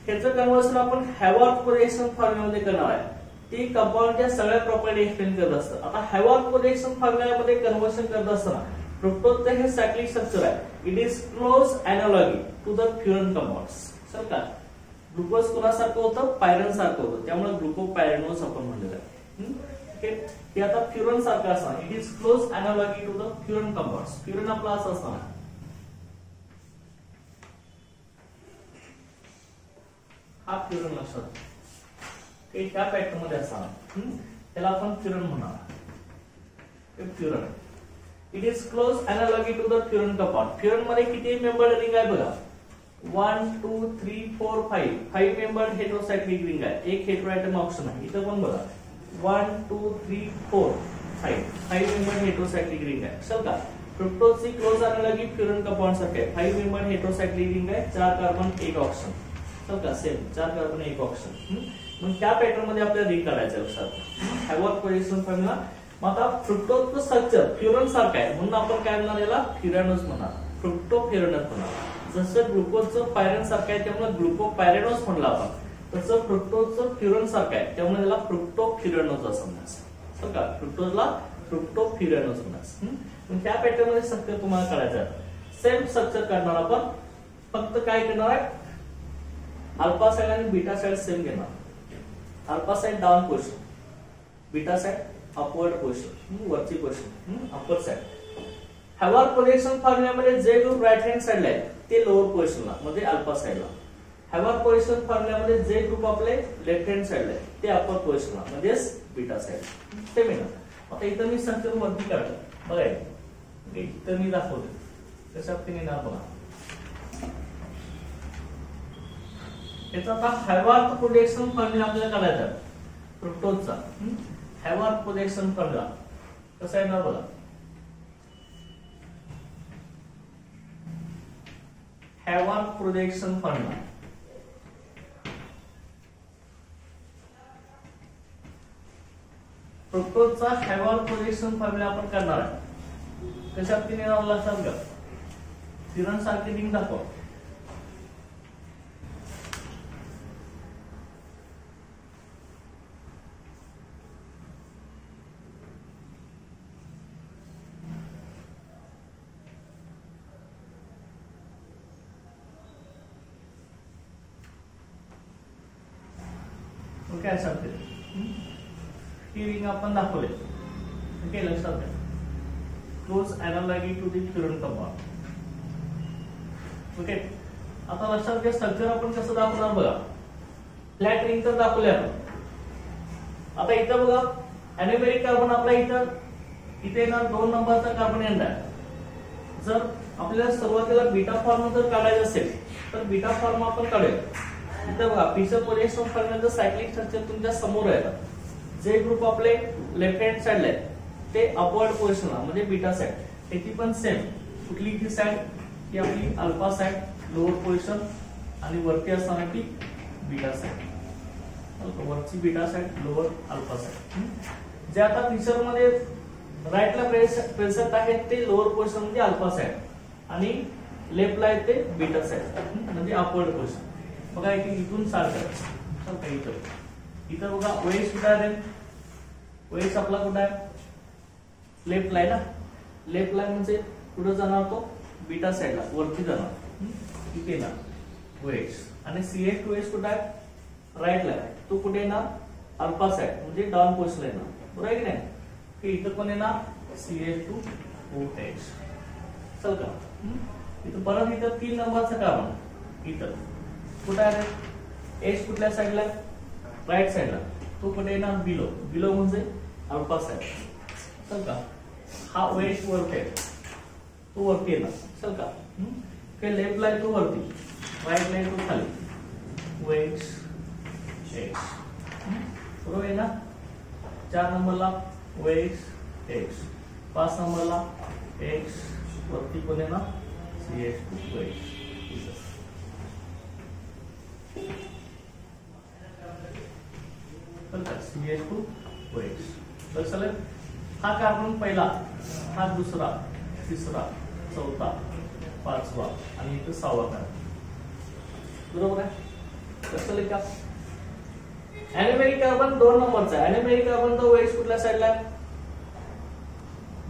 त्याचं कन्व्हर्सन आपण हॅवॉर्थ प्रोजेक्शन फॉर्म्युलामध्ये करणार आहे. ती कंपाऊंडच्या सगळ्या प्रॉपर्टी एक्सप्लेन करत असतं. आता हॅवॉर्थ प्रोजेक्शन फॉर्म्युलामध्ये कन्व्हर्सन करत असताना फ्रुक्टोजचं हे सायक्लिक स्ट्रक्चर आहे. It is close analogy to the furan compounds. सर का ग्लुकोज कोणासारखं होतं पायरन सारखं होतं, त्यामुळे ग्लुकोपायरेनोज आपण म्हणलेलं आहे. हे आता फ्युरन सारखं असणार. It is close analogy to the furan compounds. Furan आपला असं असणार हा फ्युरन लक्षात ते त्या पॅटर्न मध्ये असणार. त्याला आपण फ्युरन म्हणणार. Furan it is close analogy to the furan compound. Furan मध्ये किती मेंबर रिंग आहे बघा 1 2 3 4 5 5 मेंबर हेटेरोसायक्लिक रिंग आहे. एक हेटेरोएटम ऑप्शन आहे. इथं पण बघा 1 2 3 4 5 मेंबर हेटेरोसायक्लिक रिंग आहे. चल का फ्रुक्टोजची क्लोज अॅनालॉगी फ्युरन कंपाऊंड सारखे आहे. 5 मेंबर हेटेरोसायक्लिक रिंग आहे. 4 कार्बन 1 ऑक्सिजन. चल का सेम 4 कार्बन 1 ऑक्सिजन. मग त्या पॅटर्न मध्ये आपल्याला रिंग काढायचं लक्षात. हॅवॉर्थ प्रोजेक्शन फॉर्म्युला. मग आता फ्रुक्टोजचं स्ट्रक्चर फ्युरन सारखं आहे म्हणून आपण काय म्हणणार याला फ्युरॅनोज म्हणणार. फ्रुक्टोफ्युरॅनोज म्हणणार. जसं ग्लुकोजचं पायरन सारखं आहे त्यामुळे ग्लुकोपायरेनोज म्हणलं आपण, तसं फ्रुक्टोजचं फ्युरन सारखं आहे त्यामुळे त्याला फ्रुक्टोफ्युरॅनोज असं म्हणायचं. तर का फ्रुक्टोजला फ्रुक्टोफ्युरॅनोज म्हणायचं. मग त्या पॅटर्न मध्ये स्ट्रक्चर तुम्हाला काढायचं आहे. सेम स्ट्रक्चर काढणार आपण, फक्त काय करणार आहे अल्फा साइड आणि बीटा साइड सेम घेणार. Alpha side down position, beta side upward position, वरची पोझिशन अपर साइड. हॅवॉर्थ प्रोजेक्शन फॉर्म्युल्यामध्ये जे ग्रुप राईट हँड साइडला आहे ते लोअर पोझिशनला म्हणजे अल्फा साइडला. हॅवॉर्थ प्रोजेक्शन फॉर्म्युल्यामध्ये जे ग्रुप आपले लेफ्ट हँड साइडला आहे ते अपर पोझिशनला म्हणजे बीटा साइड. सेम आहे ना. आता इथं मी स्ट्रक्चर वरती काढलं बघा, इथं मी दाखवलं कसं ते ना बघा. याचा आता हॅवॉर्थ प्रोजेक्शन फॉर्म्युला आपल्याला काढायचा आहे फ्रुक्टोजचा. हॅवॉर्थ प्रोजेक्शन फॉर्म्युला कसा आहे ना बघा. हॅवॉर्थ प्रोजेक्शन फॉर्म्युला फ्रुक्टोजचा हॅवॉर्थ प्रोजेक्शन फॉर्म्युला आपण करणार आहे. कशात तिने नाव लक्षात घ्या. फ्युरन सारखे रिंग दाखवा. काय सांगते ही रिंग आपण दाखवले. ओके लक्षात घ्या. Close analogy to the furan compound. Okay आता लक्षात घ्या स्ट्रक्चर आपण कसं दाखवणार बघा. फ्लॅट रिंग तर दाखवले आपण. आता इथं बघा अॅनेबॅरिक कार्बन आपला इथे ना 2 नंबरचा कार्बन येणार. जर आपल्याला सुरुवातीला बीटा फॉर्म जर काढायचा असेल तर बीटा फॉर्म आपण काढूया. इथं बघा फिशर प्रोजेक्शन फॉर्म्युलाचं सायक्लिक स्ट्रक्चर तुमच्या समोर आहे. जे ग्रुप आपले लेफ्ट हँड साइडला आहेत ते अपवर्ड पोझिशनला म्हणजे बीटा साइड. त्याची पण सेम कुठली ती साइड की आपली अल्फा साइड लोअर पोझिशन आणि वरती असणार ती बीटा साइड. वरची beta side lower alpha side. जे आता फिशर मध्ये राईटला प्रेझेंट आहेत ते लोअर पोझिशन म्हणजे अल्फा साइड आणि लेफ्टला आहे ते बीटा साइड म्हणजे अपवर्ड पोझिशन. बघा इथून स्टार्ट करायचं. इथं बघा ओएच कुठे आहे. ओएच आपला कुठे आहे लेफ्टला आहे ना. लेफ्टला म्हणजे कुठं जाणार तो बीटा साइडला वरती जाणार. इथे ना ओएच आणि CH2H कुठे आहे राईटला आहे. तो कुठे येणार अल्फा साइड म्हणजे डाऊन पोझिशनला येणार. बरोबर आहे की नाही. इथं पण येणार CH2OH. चल का इथं परत इथं 3 नंबरचा कार्बन इथं कुठे आहे. एच कुठल्या साइडला राईट साइडला. तो कुठे येणार बिलो. बिलो म्हणजे अल्फा साइड. चल का हा ओएच वरती आहे तो वरती येणार. चल का लेफ्टला आहे तो वरती, राईटला आहे तो खाली. ओएच एच बरोबर आहे ना. 4 नंबरला OH H, 5 नंबरला X वरती कोण आहे ना CH2OH. CH2OH. लक्षात हा कार्बन पहिला, हा दुसरा, तिसरा, चौथा, पाचवा आणि इथं 6वा कार्बन. बरोबर आहे? लक्षात का? अॅनिमेरिक कार्बन 2 नंबरचा आहे. अॅनिमेरिक कार्बन तो OH कुठल्या साईडला आहे?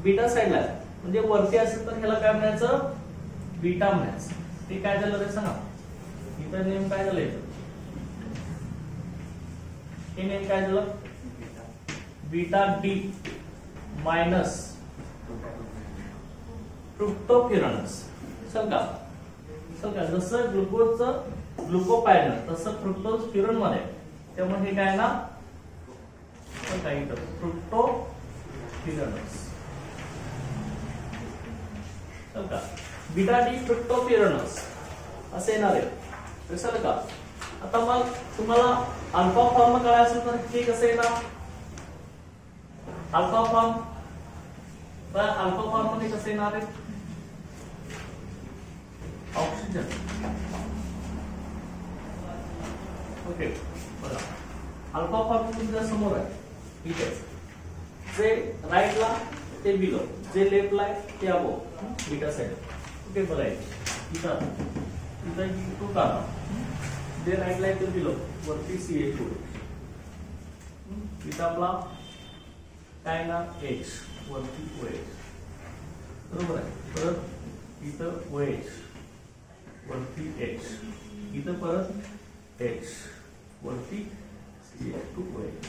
बीटा साईडला आहे. म्हणजे वरती असेल तर ह्याला काय म्हणायचं? बीटा म्हणायचं. ते काय झालं रे सांगा. इथं नेम काय झालं? हे नेम काय झालं? Beta D minus fructofuranose. चल का जसं ग्लुकोजचं ग्लुकोपायनर तसं फ्रुक्टोज फ्युरॉन मध्ये, त्यामुळे हे काय ना काय फ्रुक्टोफ्युरॉनस. चल का बीटा डी फ्रुक्टोफ्युरॉनस असे येणार आहे. कशाला का? आता मग तुम्हाला अल्फा फॉर्म काय असेल तर हे कसं येणार? अल्फा फॉर्म मध्ये कसं येणार आहे? ऑक्सिजन. ओके बघा अल्फा फॉर्म तुमच्या समोर आहे. ठीक आहे. जे राईटला ते बिलो, जे लेफ्टला आहे ते अबो, बीटा साइड. ओके बघा इथं टू काढा. जे राईटला आहे ते बिलो, वरती CH2OH. इथं आपला काय ना H वरती OH. बरोबर आहे. परत इथं OH वरती H, इथं परत H वरती CH2OH.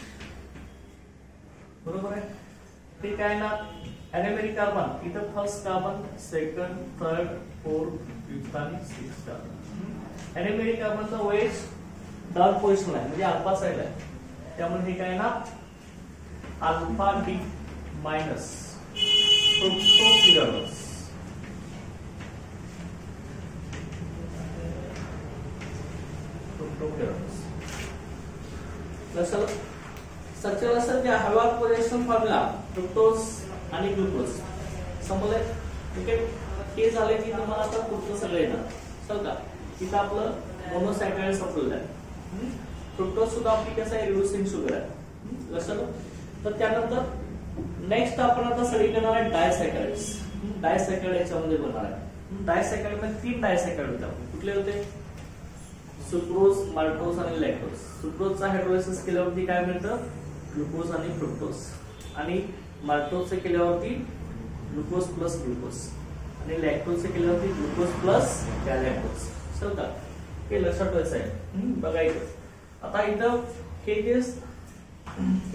बरोबर आहे. ते काय ना अॅनिमेरिक कार्बन, इथं first carbon, second, third, fourth, fifth आणि सिक्स्थ कार्बन. अॅनिमेरिक कार्बनचा OH डाउन पोझिशन आहे म्हणजे अल्फा साइड आहे. त्यामुळे हे काय ना alpha D minus fructofuranose. Structure असेल त्या हवा पोझिशन फॉर्म्युला फ्रुक्टोज आणि ग्लुकोज समजले. ठीक आहे. हे झाले की तुम्हाला आता पुढचं सगळं येणार. चल का इथं आपलं मोनोसॅकराइड सापडलं आहे. फ्रुक्टोज सुद्धा आपली कसं आहे रिड्युसिंग शुगर आहे. लक्षात. तर त्यानंतर नेक्स्ट आपण आता स्टडी करणार आहे डायसॅकराइड्स. डायसॅकराइड याच्यामध्ये बनणार आहे. डायसॅकराइड मध्ये 3 डायसॅकराइड होते. कुठले होते? सुक्रोज, माल्टोज आणि लॅक्टोज. सुक्रोजचा हायड्रोलायसिस केल्यावरती काय मिळतं? ग्लुकोज आणि फ्रुक्टोज. आणि माल्टोजचे केल्यावरती ग्लुकोज प्लस ग्लुकोज आणि लॅक्टोजचे केल्यावरती ग्लुकोज प्लस गॅलॅक्टोज. चल का हे लक्षात ठेवायचं आहे. बघा इथं आता इथं हे जे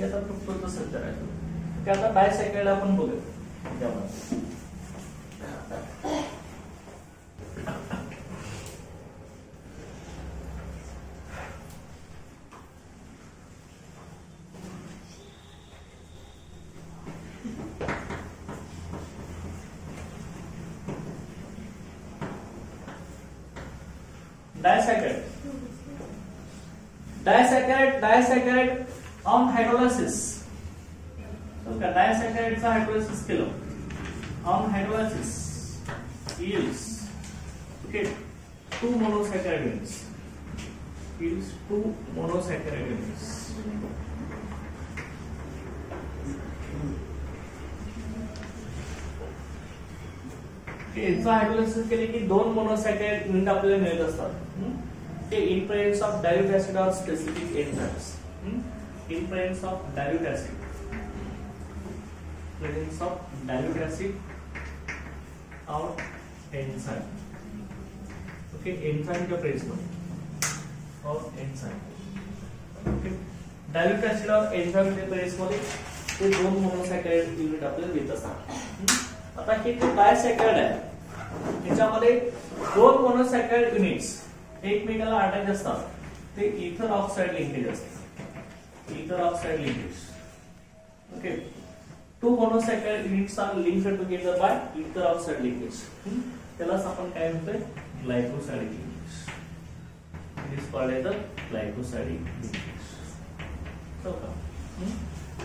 आता फ्रुक्टोजचं स्ट्रक्चर आहे ते आता डायसॅकराइड आपण बघू. त्यामध्ये डायसॅकराइड ऑन हायड्रोलायसिस. डायसॅकराइडचा हायड्रोलायसिस केलं on hydrolysis yields okay 2 monosaccharide units. Yields 2 monosaccharide units. याचा हायड्रोलायसिस केले की 2 मोनोसॅकराइड युनिट आपल्याला मिळत असतात. ते in presence of dilute acid or specific enzymes. In presence of dilute acid, presence of dilute acid और enzyme. Okay enzyme के प्रेझेंस में और एन्झाइम. ओके डायल्यूट ऍसिड और एन्झाइम के प्रेझेंस मध्ये ते 2 मोनोसॅकराइड युनिट आपल्याला मिळत असतात. आता हे जे डायसॅकराइड आहे त्याच्यामध्ये 2 मोनोसॅकराइड युनिट्स एकमेकाला अटॅच असतात. ते इथर ऑक्साइड लिंकेज असतात. इथर oxide linkage. Okay 2 monosaccharide units are linked together by ether oxide linkage. त्यालाच आपण काय म्हणतोय glycosidic linkage. It is called as the glycosidic linkage.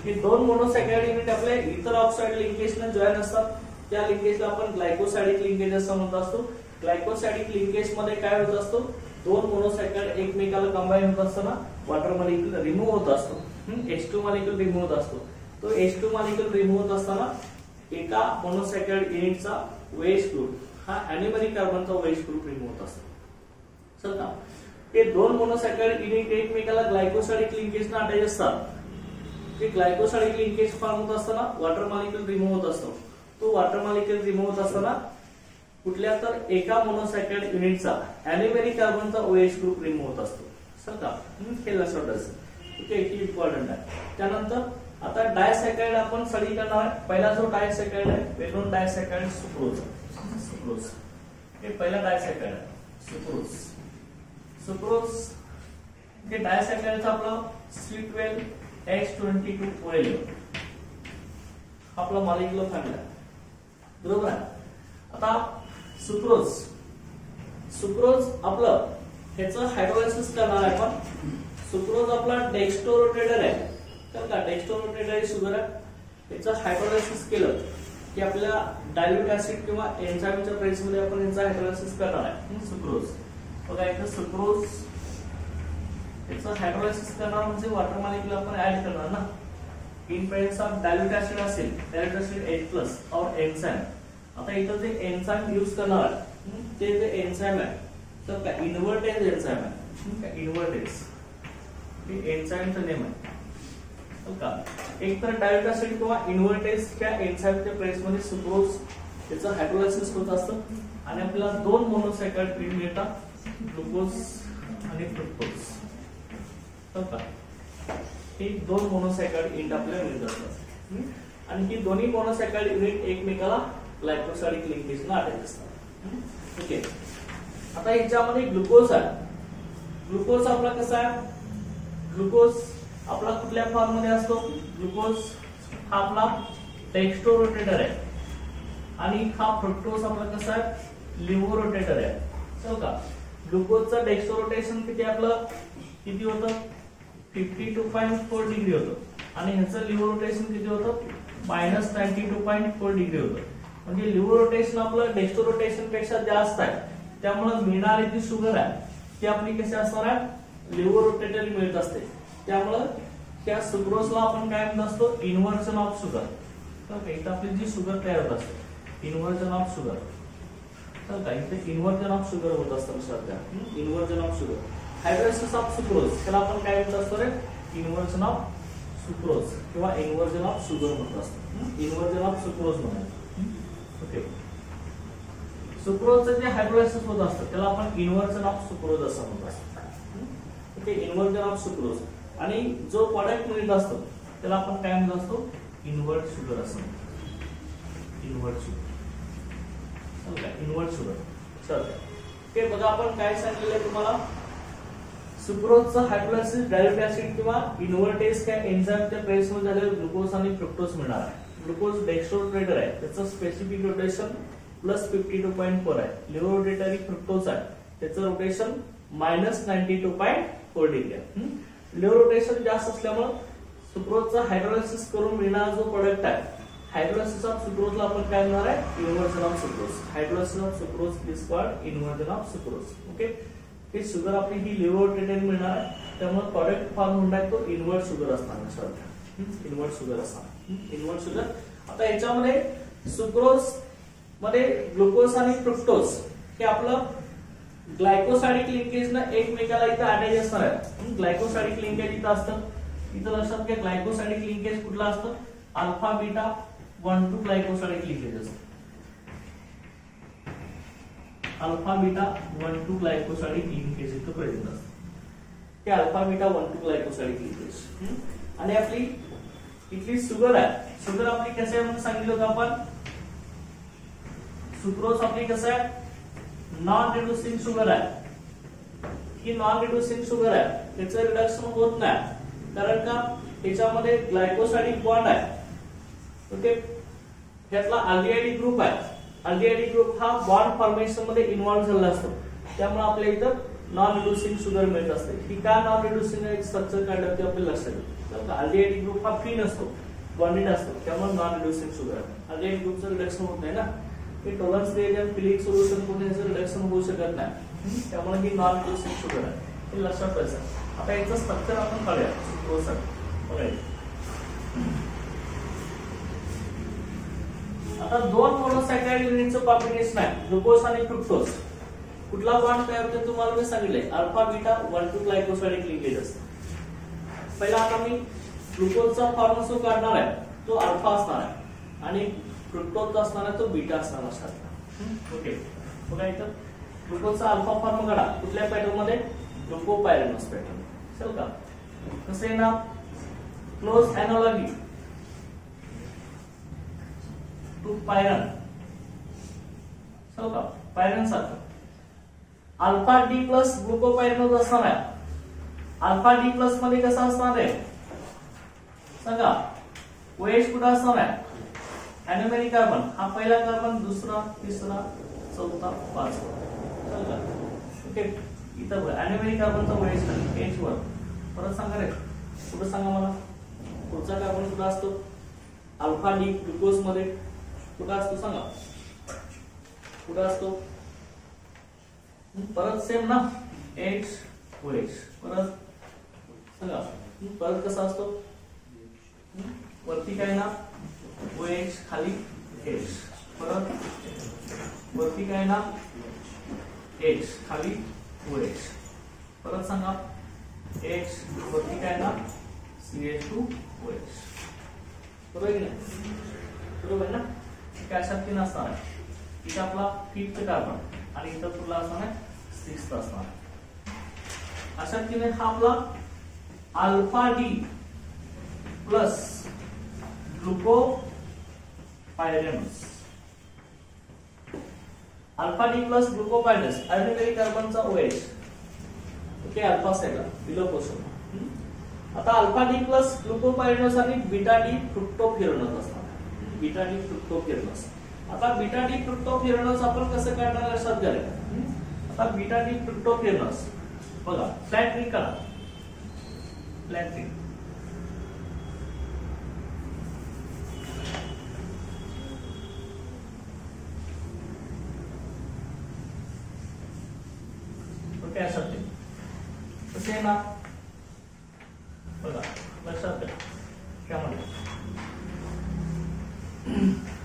हे दोन मोनोसॅकराइड युनिट आपल्या इतर ऑक्साइड लिंकेजने जॉईन असतात, त्या लिंकेजला आपण ग्लायकोसायडिक लिंकेज असं म्हणत असतो. ग्लायकोसायडिक लिंकेज मध्ये काय होत असतो, दोन मोनोसॅकराइड एकमेकाला कंबाईन होत असताना वॉटर मॉलिक्यूल रिमूव्ह होत असतो. H2 मॉलिक्यूल रिमूव्ह होत असतो. तो H2 मॉलिक्यूल रिमूव्ह होत असताना एका मोनोसॅकराइड युनिटचा वेज ग्रुप हा अॅनिमरिक कार्बनचा वेज ग्रुप रिमूव्ह होत असतो. समजा हे दोन मोनोसॅकराइड युनिट एकमेकाला ग्लायकोसायडिक लिंकेजने अटॅच असतात. ते ग्लायकोसायडिक लिंकेज फॉर्म होत असताना वॉटर मॉलिक्यूल रिमूव्ह होत असतो. तो वॉटर मॉलिक्यूल रिमूव्ह होत असताना कुठल्या तर एका मोनोसॅकराइड युनिटचा अॅनिमरिक कार्बनचा OH ग्रुप रिमूव्ह होत असतो. समजा हे लक्षात ठेवायचं. ओके, ही इम्पॉर्टंट आहे. त्यानंतर आता डायसॅकराइड आपण स्टडी करणार आहे. पहिला जो डायसॅकराइड आहे वेल नोन डायसॅकराइड सुक्रोज. सुक्रोज हे पहिला डायसॅकराइड आहे. सुक्रोज सुक्रोज हे डायसॅकराइडचा आपला C12H22OL आपला मॉलिक्युलर फॉर्म्युला आहे. बरोबर आहे. आता सुक्रोज सुक्रोज आपलं ह्याचं हायड्रोलायसिस करणार आहे आपण. सुक्रोज आपला डेक्स्ट्रोरोटेटर आहे, तर का डेक्स्ट्रोरोटेटर शुगर आहे. याचं हायड्रोलायसिस केलं की आपल्याला डायल्यूट ऍसिड किंवा एन्झाईमच्या प्रेसमध्ये आपण याचं हायड्रोलायसिस करणार आहे. सुक्रोज बघा इथं सुक्रोज याचं हायड्रोलायसिस करणार म्हणजे वॉटर मॉलिक्यूल आपण ऍड करणार ना. In presence of dilute acid असेल, डायल्यूट ऍसिड H+ और एन्झाईम. आता इथं जे एन्झाईम यूज करणार आहे ते जे एन्झाईम आहे तर का इन्व्हर्टेज एन्झाईम आहे. इन्व्हर्टेज हे एन्झाईमचं नेम आहे. का एक तर डायल्यूट ऍसिड किंवा इन्व्हर्टेज च्या एन्झाईमच्या प्रेसमध्ये सुक्रोज याचं हायड्रोलायसिस होत असतं आणि आपल्याला दोन मोनोसॅकराइड युनिट मिळतात, ग्लुकोज आणि फ्रुक्टोज. ही दोन मोनोसॅकराइड युनिट आपल्याला मिळत असतात आणि ही दोन्ही मोनोसॅकराइड युनिट एकमेकाला ग्लायकोसायडिक लिंकेजने अटॅच असतात. ओके, आता याच्यामध्ये ग्लुकोज आहे. ग्लुकोज आपला कसा आहे, ग्लुकोज आपला कुठल्या फॉर्म मध्ये असतो, ग्लुकोज हा आपला डेक्स्ट्रोरोटेटर आहे आणि हा फ्रुक्टोज आपला कसा आहे, लिव्होरोटेटर आहे. समजा ग्लुकोजचं डेक्स्ट्रोरोटेशन किती आपलं किती होतं 52.4 डिग्री होतं आणि ह्याचं लिव्होरोटेशन किती होतं -92.4 डिग्री होतं. म्हणजे लिव्होरोटेशन आपलं डेक्स्ट्रोरोटेशन पेक्षा जास्त आहे, त्यामुळे मिळणारी जी शुगर आहे ती आपली कशी असणार आहे, लिव्होरोटेटर मिळत असते. त्यामुळे त्या सुक्रोजला आपण काय म्हणत असतो, इन्व्हर्जन ऑफ शुगर. तर इथं आपली जी शुगर तयार होत असते इन्व्हर्जन ऑफ शुगर. तर का इथे इन्व्हर्जन ऑफ शुगर होत असतं सध्या, inversion of sugar. Hydrolysis of sucrose त्याला आपण काय म्हणत असतो रे, इन्व्हर्जन ऑफ सुक्रोज किंवा इन्व्हर्जन ऑफ शुगर म्हणत असतो. इन्व्हर्जन ऑफ सुक्रोज म्हणतात. ओके, सुक्रोजचं जे हायड्रोलायसिस होत असतं त्याला आपण इन्व्हर्जन ऑफ सुक्रोज असं म्हणत असतो. Okay, inversion of sucrose. आणि जो प्रोडक्ट मिळत असतो त्याला आपण काय म्हणत असतो, इन्व्हर्ट शुगर असं म्हणतो. Invert sugar, invert sugar. चल ओके, बघा आपण काय सांगितलेलं आहे तुम्हाला, सुक्रोजचं हायड्रोलायसिस डायल्यूट ऍसिड किंवा इन्व्हर्टेज काय एन्झाईमच्या प्रेसमध्ये झालेलं ग्लुकोज आणि फ्रुक्टोज मिळणार आहे. ग्लुकोज डेक्स्ट्रोरोटेटर आहे, त्याचं स्पेसिफिक रोटेशन +52.4 आहे. लिव्होरोटेटरी फ्रुक्टोज आहे, त्याचं रोटेशन -92.4 डिग्री आहे. लिव्होरोटेशन जास्त असल्यामुळे सुक्रोजचा हायड्रोलायसिस करून मिळणारा जो प्रोडक्ट आहे, हायड्रोलायसिस ऑफ सुक्रोजला आपण काय म्हणणार आहे, inversion of sucrose. Hydrolysis of sucrose is called inversion of sucrose. Okay, ही शुगर आपली ही लिव्होरोटेटर मिळणार आहे, त्यामुळे प्रोडक्ट फॉर्म होणार तो इन्व्हर्ट शुगर असणार. इन्व्हर्ट शुगर असणार, इन्व्हर्ट शुगर. आता याच्यामध्ये सुक्रोज मध्ये ग्लुकोज आणि फ्रुक्टोज हे आपलं ग्लायकोसायडिक लिंकेजने एकमेकाला इथं अटॅच असणार आहे. ग्लायकोसायडिक लिंकेज इथं असतं. इथं लक्षात घ्या ग्लायकोसायडिक लिंकेज कुठला असतं, अल्फा बीटा 1,2 ग्लायकोसायडिक लिंकेज असतं. अल्फा बीटा 1,2 ग्लायकोसायडिक लिंकेज इथं प्रेझेंट असतं. हे अल्फा बीटा 1,2 ग्लायकोसायडिक लिंकेज. आणि आपली इथली शुगर आहे, शुगर आपली कशी आहे म्हणून सांगितलं होतं आपण, सुक्रोज आपली कसं आहे, नॉन रिड्युसिंग शुगर आहे. ही नॉन रिड्युसिंग शुगर आहे, त्याचं रिडक्शन होत नाही कारण का त्याच्यामध्ये ग्लायकोसायडिक बॉन्ड आहे. ओके, त्यातला अल्डिहाइड ग्रुप आहे. अल्डिहाइड ग्रुप हा बॉन्ड फॉर्मेशन मध्ये इन्व्हॉल्व झालेला असतो, त्यामुळे आपल्या इथं नॉन रिड्युसिंग शुगर मिळत असते. ही का नॉन रिड्युसिंग स्ट्रक्चर काढलं ते आपल्याला लक्षात येईल. अल्डिहाइड ग्रुप हा फ्री नसतो, बॉन्डेड असतो, त्यामुळे नॉन रिड्युसिंग शुगर. अल्डिहाइड ग्रुपचं रिडक्शन होत नाही ना, हे टोलन्स रिएजंट फिलिक सोल्युशन कोणत्याचं रिडक्शन होऊ शकत नाही, त्यामुळे ही नॉन रिड्युसिंग शुगर आहे, हे लक्षात ठेवायचं. आता याचं स्ट्रक्चर आपण काढूया. आता दोन मोनोसॅकराइड युनिटचं कॉम्बिनेशन आहे, ग्लुकोज आणि फ्रुक्टोज. कुठला बॉन्ड तयार होतो तुम्हाला मी सांगितले, अल्फा बीटा 1,2 ग्लायकोसाइडिक लिंकेज असते. पहिला आता मी ग्लुकोजचा फॉर्म जो काढणार आहे तो अल्फा असणार आहे आणि फ्रुक्टोजचा असणार आहे तो बीटा असणार आहे. ओके, बघा इथं ग्लुकोजचा अल्फा फॉर्म काढा. कुठल्या पॅटर्न मध्ये? ग्लुकोपायरेनोस पॅटर्न. चल का कसं आहे ना, क्लोज एनालॉगी टू पायरन. चल का पायरन सारखं अल्फा डी प्लस ग्लुकोपायरेनोस असणार आहे. अल्फा डी प्लस मध्ये कसं असणार आहे सांगा? OH कुठं असणार आहे? अॅन्युमेरिक कार्बन. हा पहिला कार्बन, दुसरा, तिसरा, चौथा, पाचवा. ओके, इथं बघा अॅन्युमेरिक कार्बनचा OH H वर. परत सांगा रे, कुठं सांगा मला? पुढचा कार्बन कुठं असतो? अल्फा डी ग्लुकोज मध्ये कुठं असतो सांगा? कुठं असतो? परत सेम ना, H OH. परत सांगा, परत कसा असतो? वरती काय ना OH, खाली H. परत वरती काय ना H, खाली OH. परत सांगा H, वरती काय ना CH2OH. बरोबर आहे ना? बरोबर आहे ना? काय अशा तीन असणार आहे. इथे आपला 5th कार्बन आणि इथं पुढला असणार आहे 6th असणार आहे. अशा तीन हा आपला alpha D plus glucopyranose. Alpha D plus glucopyranose anomeric कार्बनचा OH. ओके, अल्फा साइडला बिलो पोझिशन. आता अल्फा डी प्लस ग्लुकोपायरेनोस आणि बीटा डी फ्रुक्टोफिरनोस असणार. Beta D fructofuranose. आता बीटा डी फ्रुक्टोफिरनोस आपण कसं काढणार लक्षात घ्या. आता बीटा डी फ्रुक्टोफिरनोस बघा, फ्लॅट रिंग करा. फ्लॅट रिंग काय असते तसे आहे ना. बघा लक्षात घ्या काय म्हणतो.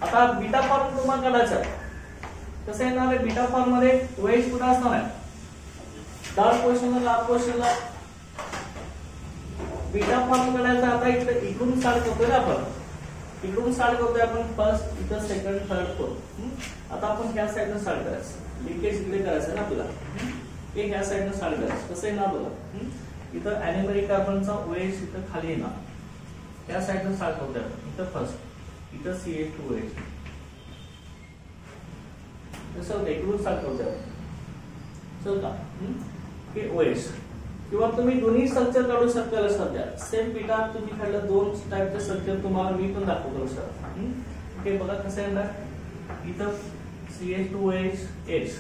आता बीटा फॉर्म तुम्हाला काढायचा कसं येणार आहे? बीटा फॉर्म मध्ये OH कुठं असणार आहे? डार्क पोर्शनला, लार्ज पोर्शनला. बीटा फॉर्म काढायचा. आता इकडे इकडून स्टार्ट करतोय ना आपण, इकडून स्टार्ट करतोय आपण फर्स्ट, इथं सेकंड, थर्ड, फोर्थ. आता आपण ह्या साईडनं स्टार्ट करायचं, लिंकेज इकडे करायचं ना आपल्याला. हे ह्या साईडनं स्टार्ट करायचं. कसं आहे ना बघा, इथं अॅन्युमेरिक कार्बनचा OH इथं खाली येणार, त्या साईडनं स्टार्ट करतोय आपण. इथं फर्स्ट, इथं CH2OH. कसं इकडून स्टार्ट करतोय आपण. चल का हे OH. किंवा तुम्ही दोन्ही स्ट्रक्चर काढू शकता लक्षात द्या. सेम बीटा तुम्ही काढलं, दोन टाईपचे स्ट्रक्चर तुम्हाला मी पण दाखवतो लक्षात. हे बघा कसं आहे, इथं CH2OH H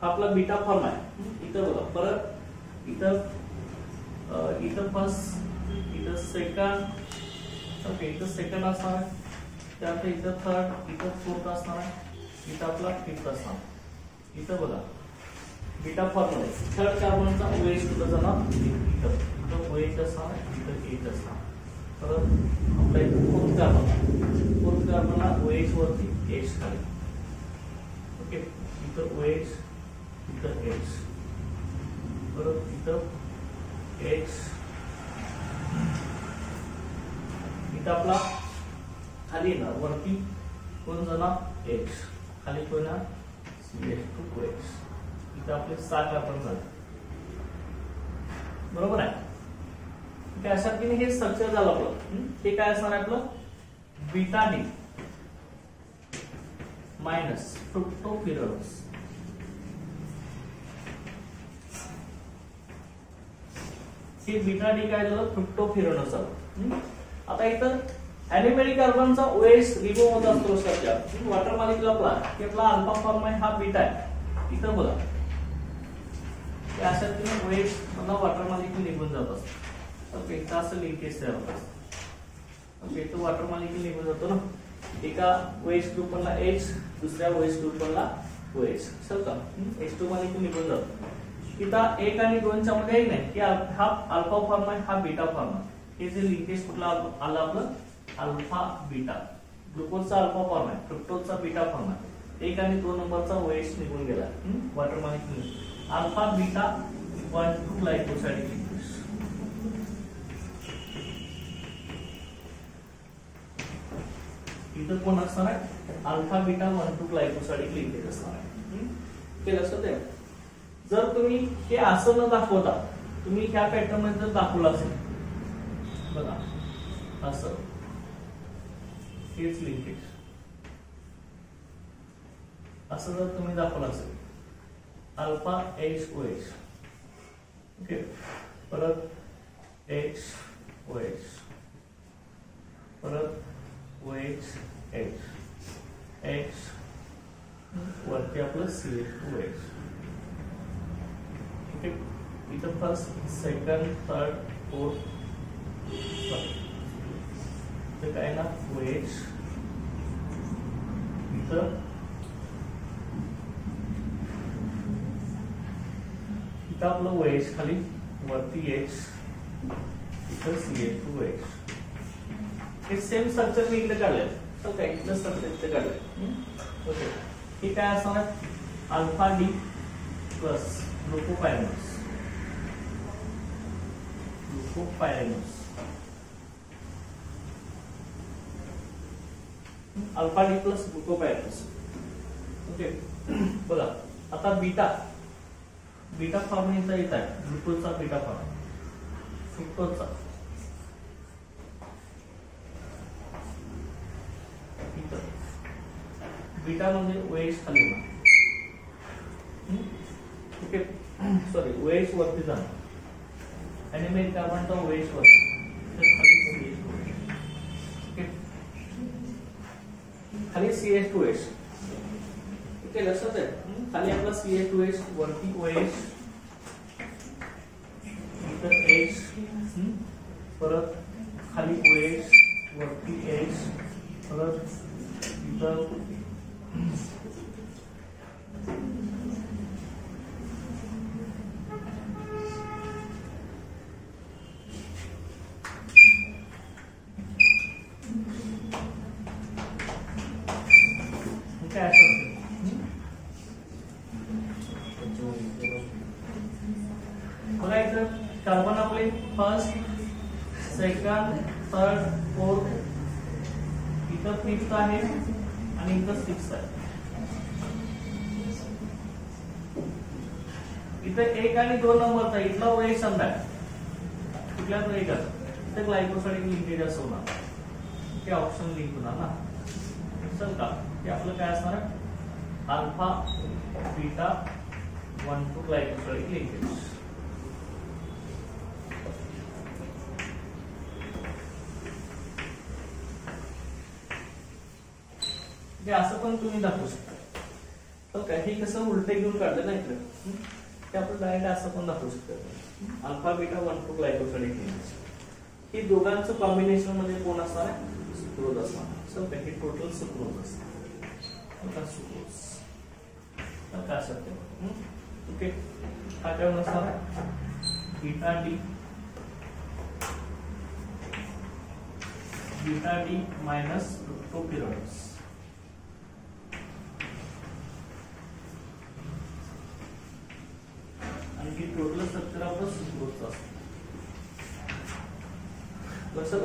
हा आपला बीटा फॉर्म आहे. इथं बघा परत इथं फर्स्ट, इथं सेकंड. ओके, इथं सेकंड असणार आहे, त्यानंतर इथं थर्ड, इथं फोर्थ असणार आहे, इथं आपला फिफ्थ असणार. इथं बघा बीटा फॉर्म मध्ये थर्ड कार्बनचा OH कुठं जाणार? इथं OH असणार, इथं H असणार. परत आपला इथं फोर्थ कार्बनला OH वरती H खाली. ओके, इथं OH, इथं H, परत इथं H, इथं आपला खाली येणार, वरती कोण जाणार? H, खाली कोण येणार? CH2OH. इथं आपले 6 कार्बन झाले. बरोबर आहे. अशा रीतीने हे स्ट्रक्चर झालं आपलं. हे काय असणार आहे आपलं? Beta D minus fructofuranose. हे बीटा डी काय झालं? फ्रुक्टोफिरनोस झालं. आता इथं अॅन्युमेरिक कार्बनचा OH रिमूव्ह होत असतो लक्षात घ्या. वॉटर मॉलिक्युल आपला अल्फा फॉर्म आहे, हा बीटा आहे. इथं बघा अशा रीतीने OH मधला वॉटर मॉलिक्यूल निघून जात असतो. ओके, तर असं लिंकेज तयार होत असतं. ओके, तो वॉटर मॉलिक्यूल निघून जातो ना, एका OH ग्रुप मधला H, दुसऱ्या OH ग्रुप मधला OH, चल का H2 मॉलिक्यूल निघून जातो. इथं 1 आणि 2 च्या मध्ये नाही की हा अल्फा फॉर्म आहे, हा बीटा फॉर्म आहे. हे जे लिंकेज कुठला आलं आपलं, अल्फा बीटा. ग्लुकोजचा अल्फा फॉर्म आहे, फ्रुक्टोजचा बीटा फॉर्म आहे. 1 आणि 2 नंबरचा OH निघून गेला, water molecule. Alpha beta 1,2 glycoside linkage. इथं कोण असणार आहे, अल्फा बीटा 1,2 ग्लायकोसाइड लिंकेज असणार आहे. हे लक्षात आहे. जर तुम्ही हे असं न दाखवता तुम्ही ह्या पॅटर्न मध्ये जर दाखवलं असेल बघा, असं हेच लिंकेज असं जर तुम्ही दाखवलं असेल, अल्फा HOH, ओके, परत HOH, परत OH, H वरती आपलं CH2H. इथं फर्स्ट, सेकंड, थर्ड, फोर्थ, इथं काय ना OH, इथं आपलं OH खाली, वरती H, इथं CH2H. हे सेम स्ट्रक्चर मी इकडे काढलंय, तर काय इथलं स्ट्रक्चर इथे काढलंय. ओके, हे काय असणार, alpha D plus glucopyranose, alpha D plus glucopyranose. Okay, बघा आता बीटा फॉर्म इथं येत आहे, ग्लुकोजचा बीटा फॉर्म, फ्रुक्टोजचा बीटा म्हणजे OH खाली होणार. ओके, सॉरी OH वरती जाणार आणि मेन कार्बनचा OH वरती, खाली CH2H. ओके, खाली CH2H. ओके, लक्षात आहे. खाली आपला CH2H, वरती OH, इथं H, परत खाली OH, वरती H, परत इथं काय असं बघा, इथं कार्बन आपले फर्स्ट, सेकंड, थर्ड, फोर्थ, इथं फिफ्थ आहे आणि इथं सिक्स्थ आहे. इथं 1 आणि 2 नंबरचा इथला OH समजा कुठल्या तो एक इथं ग्लायकोसाइड लिंकेज असं होणार, ते ऑप्शन लिंक होणार ना. चल का ते आपलं काय असणार आहे, अल्फा बीटा 1,2 ग्लायकोसाइड लिंकेज. हे असं पण तुम्ही दाखवू शकता. तर काय हे कसं उलटे घेऊन काढलं ना इकडे, ते आपण डायरेक्ट असं पण दाखवू शकतो, अल्फा बीटा 1,2 ग्लायकोसाइड लिंकेज. ही दोघांचं कॉम्बिनेशन मध्ये कोण असणार आहे, सुक्रोज असणार. सो हे टोटल सुक्रोज असणार, सुक्रोज. तर काय असतं, ओके, हा काय असणार आहे, बीटा डी मायनस फ्रुक्टोपिराइड्स. आणि ही टोटल स्ट्रक्चर आपलं सुक्रोजचं असतं. लक्षात,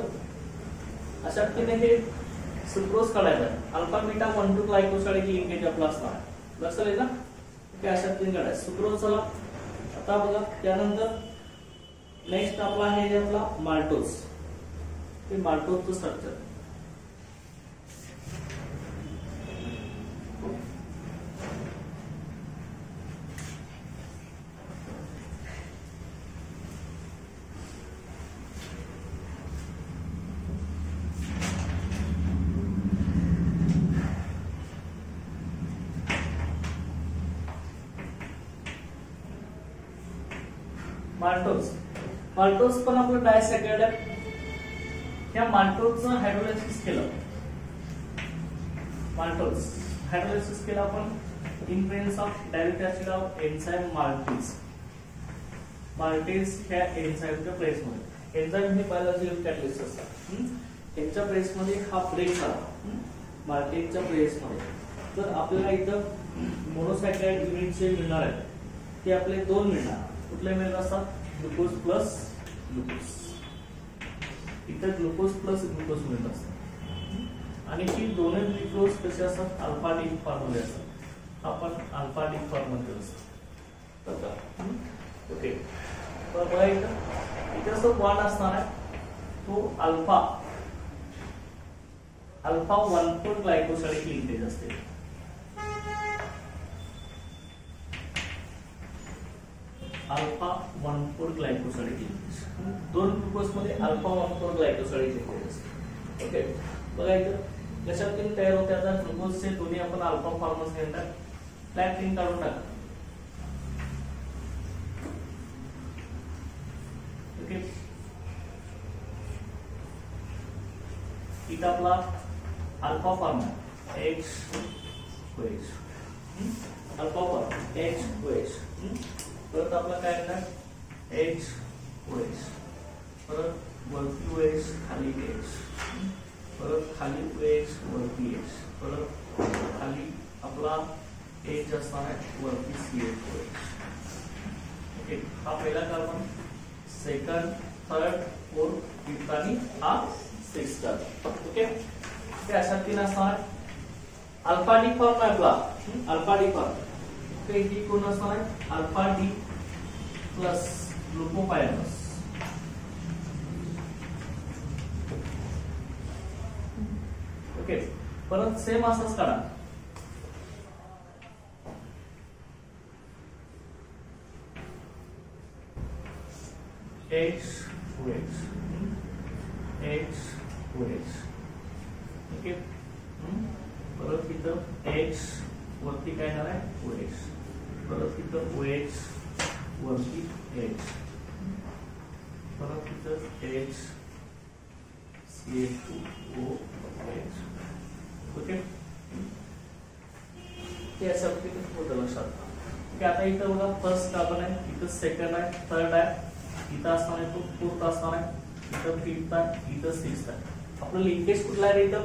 अशा रीतीने हे सुक्रोज काढायचं आहे. अल्फा बीटा 1,2 ग्लायकोसाइड लिंकेज आपला असणार आहे. लक्षात आहे ना, ते अशा रीतीने काढायचं सुक्रोज. चला आता बघा, त्यानंतर नेक्स्ट आपला आहे आपला माल्टोज. ते माल्टोजचं स्ट्रक्चर. माल्टोज माल्टोज पण आपलं डायसॅकराइड आहे. त्या माल्टोजचं हायड्रोलायसिस केलं. माल्टोज हायड्रोलायसिस केलं आपण in presence of direct acid of enzyme maltase. Maltase ह्या एन्झाइमच्या प्रेसमध्ये, एन्झाइम हे बायोलॉजिकल कॅटलिस्ट असतात. त्यांच्या प्रेसमध्ये हा ब्रेक झाला माल्टेजच्या प्रेसमध्ये. तर आपल्याला इथं मोनोसॅकराइड युनिट जे मिळणार आहेत ते आपले दोन मिळणार. कुठले मिळणार असतात? Glucose plus glucose. इथं ग्लुकोज प्लस ग्लुकोज मिळत असतात आणि ही दोन्ही ग्लुकोज कसे असतात? अल्फा डी फॉर्म मध्ये असतात. आपण अल्फा डी फॉर्म मध्ये असतो. ओके, तर बघा इथं जो बॉन्ड असणार आहे तो अल्फा 1,4 ग्लायकोसाइडिक लिंकेज असते. Alpha 1,4 glycosidic linkage. दोन ग्लुकोज मध्ये अल्फा 1,4 ग्लायकोसाइडिक लिंकेज असते. ओके, बघा इथं लक्षात घेऊन तयार होते. आता ग्लुकोजचे दोन्ही आपण अल्फा फॉर्मस घेणार. फ्लॅट रिंग काढून टाका. ओके, इथं आपला अल्फा फॉर्म आहे HOH. Alpha form HOH. परत आपला काय येणार? HOH. परत वरती OH खाली H. परत खाली OH वरती H. परत खाली आपला H असणार आहे वरती CH. ओके, हा पहिला carbon, second, third, fourth, fifth आणि हा सिक्स्थ. ओके, ते अशा तीन असणार. अल्फा डी फॉर्म आहे आपला. अल्फा डी फॉर्म ते ही कोण असणार आहे? Alpha D plus glucopyranose. Okay, परत सेम असंच काढा. HOH. ओके, परत इथं H वरती काय येणार आहे? OH. परत इथं OH वरती H. परत इथं H CH2OH. ओके, ते असं होतं लक्षात. की आता इथं बघा फर्स्ट कार्बन आहे, इथं सेकंड आहे, थर्ड आहे, इथं असणार आहे तो फोर्थ असणार आहे, इथं फिफ्थ आहे, इथं सिक्स्थ आहे. आपलं लिंकेज कुठला आहे? इथं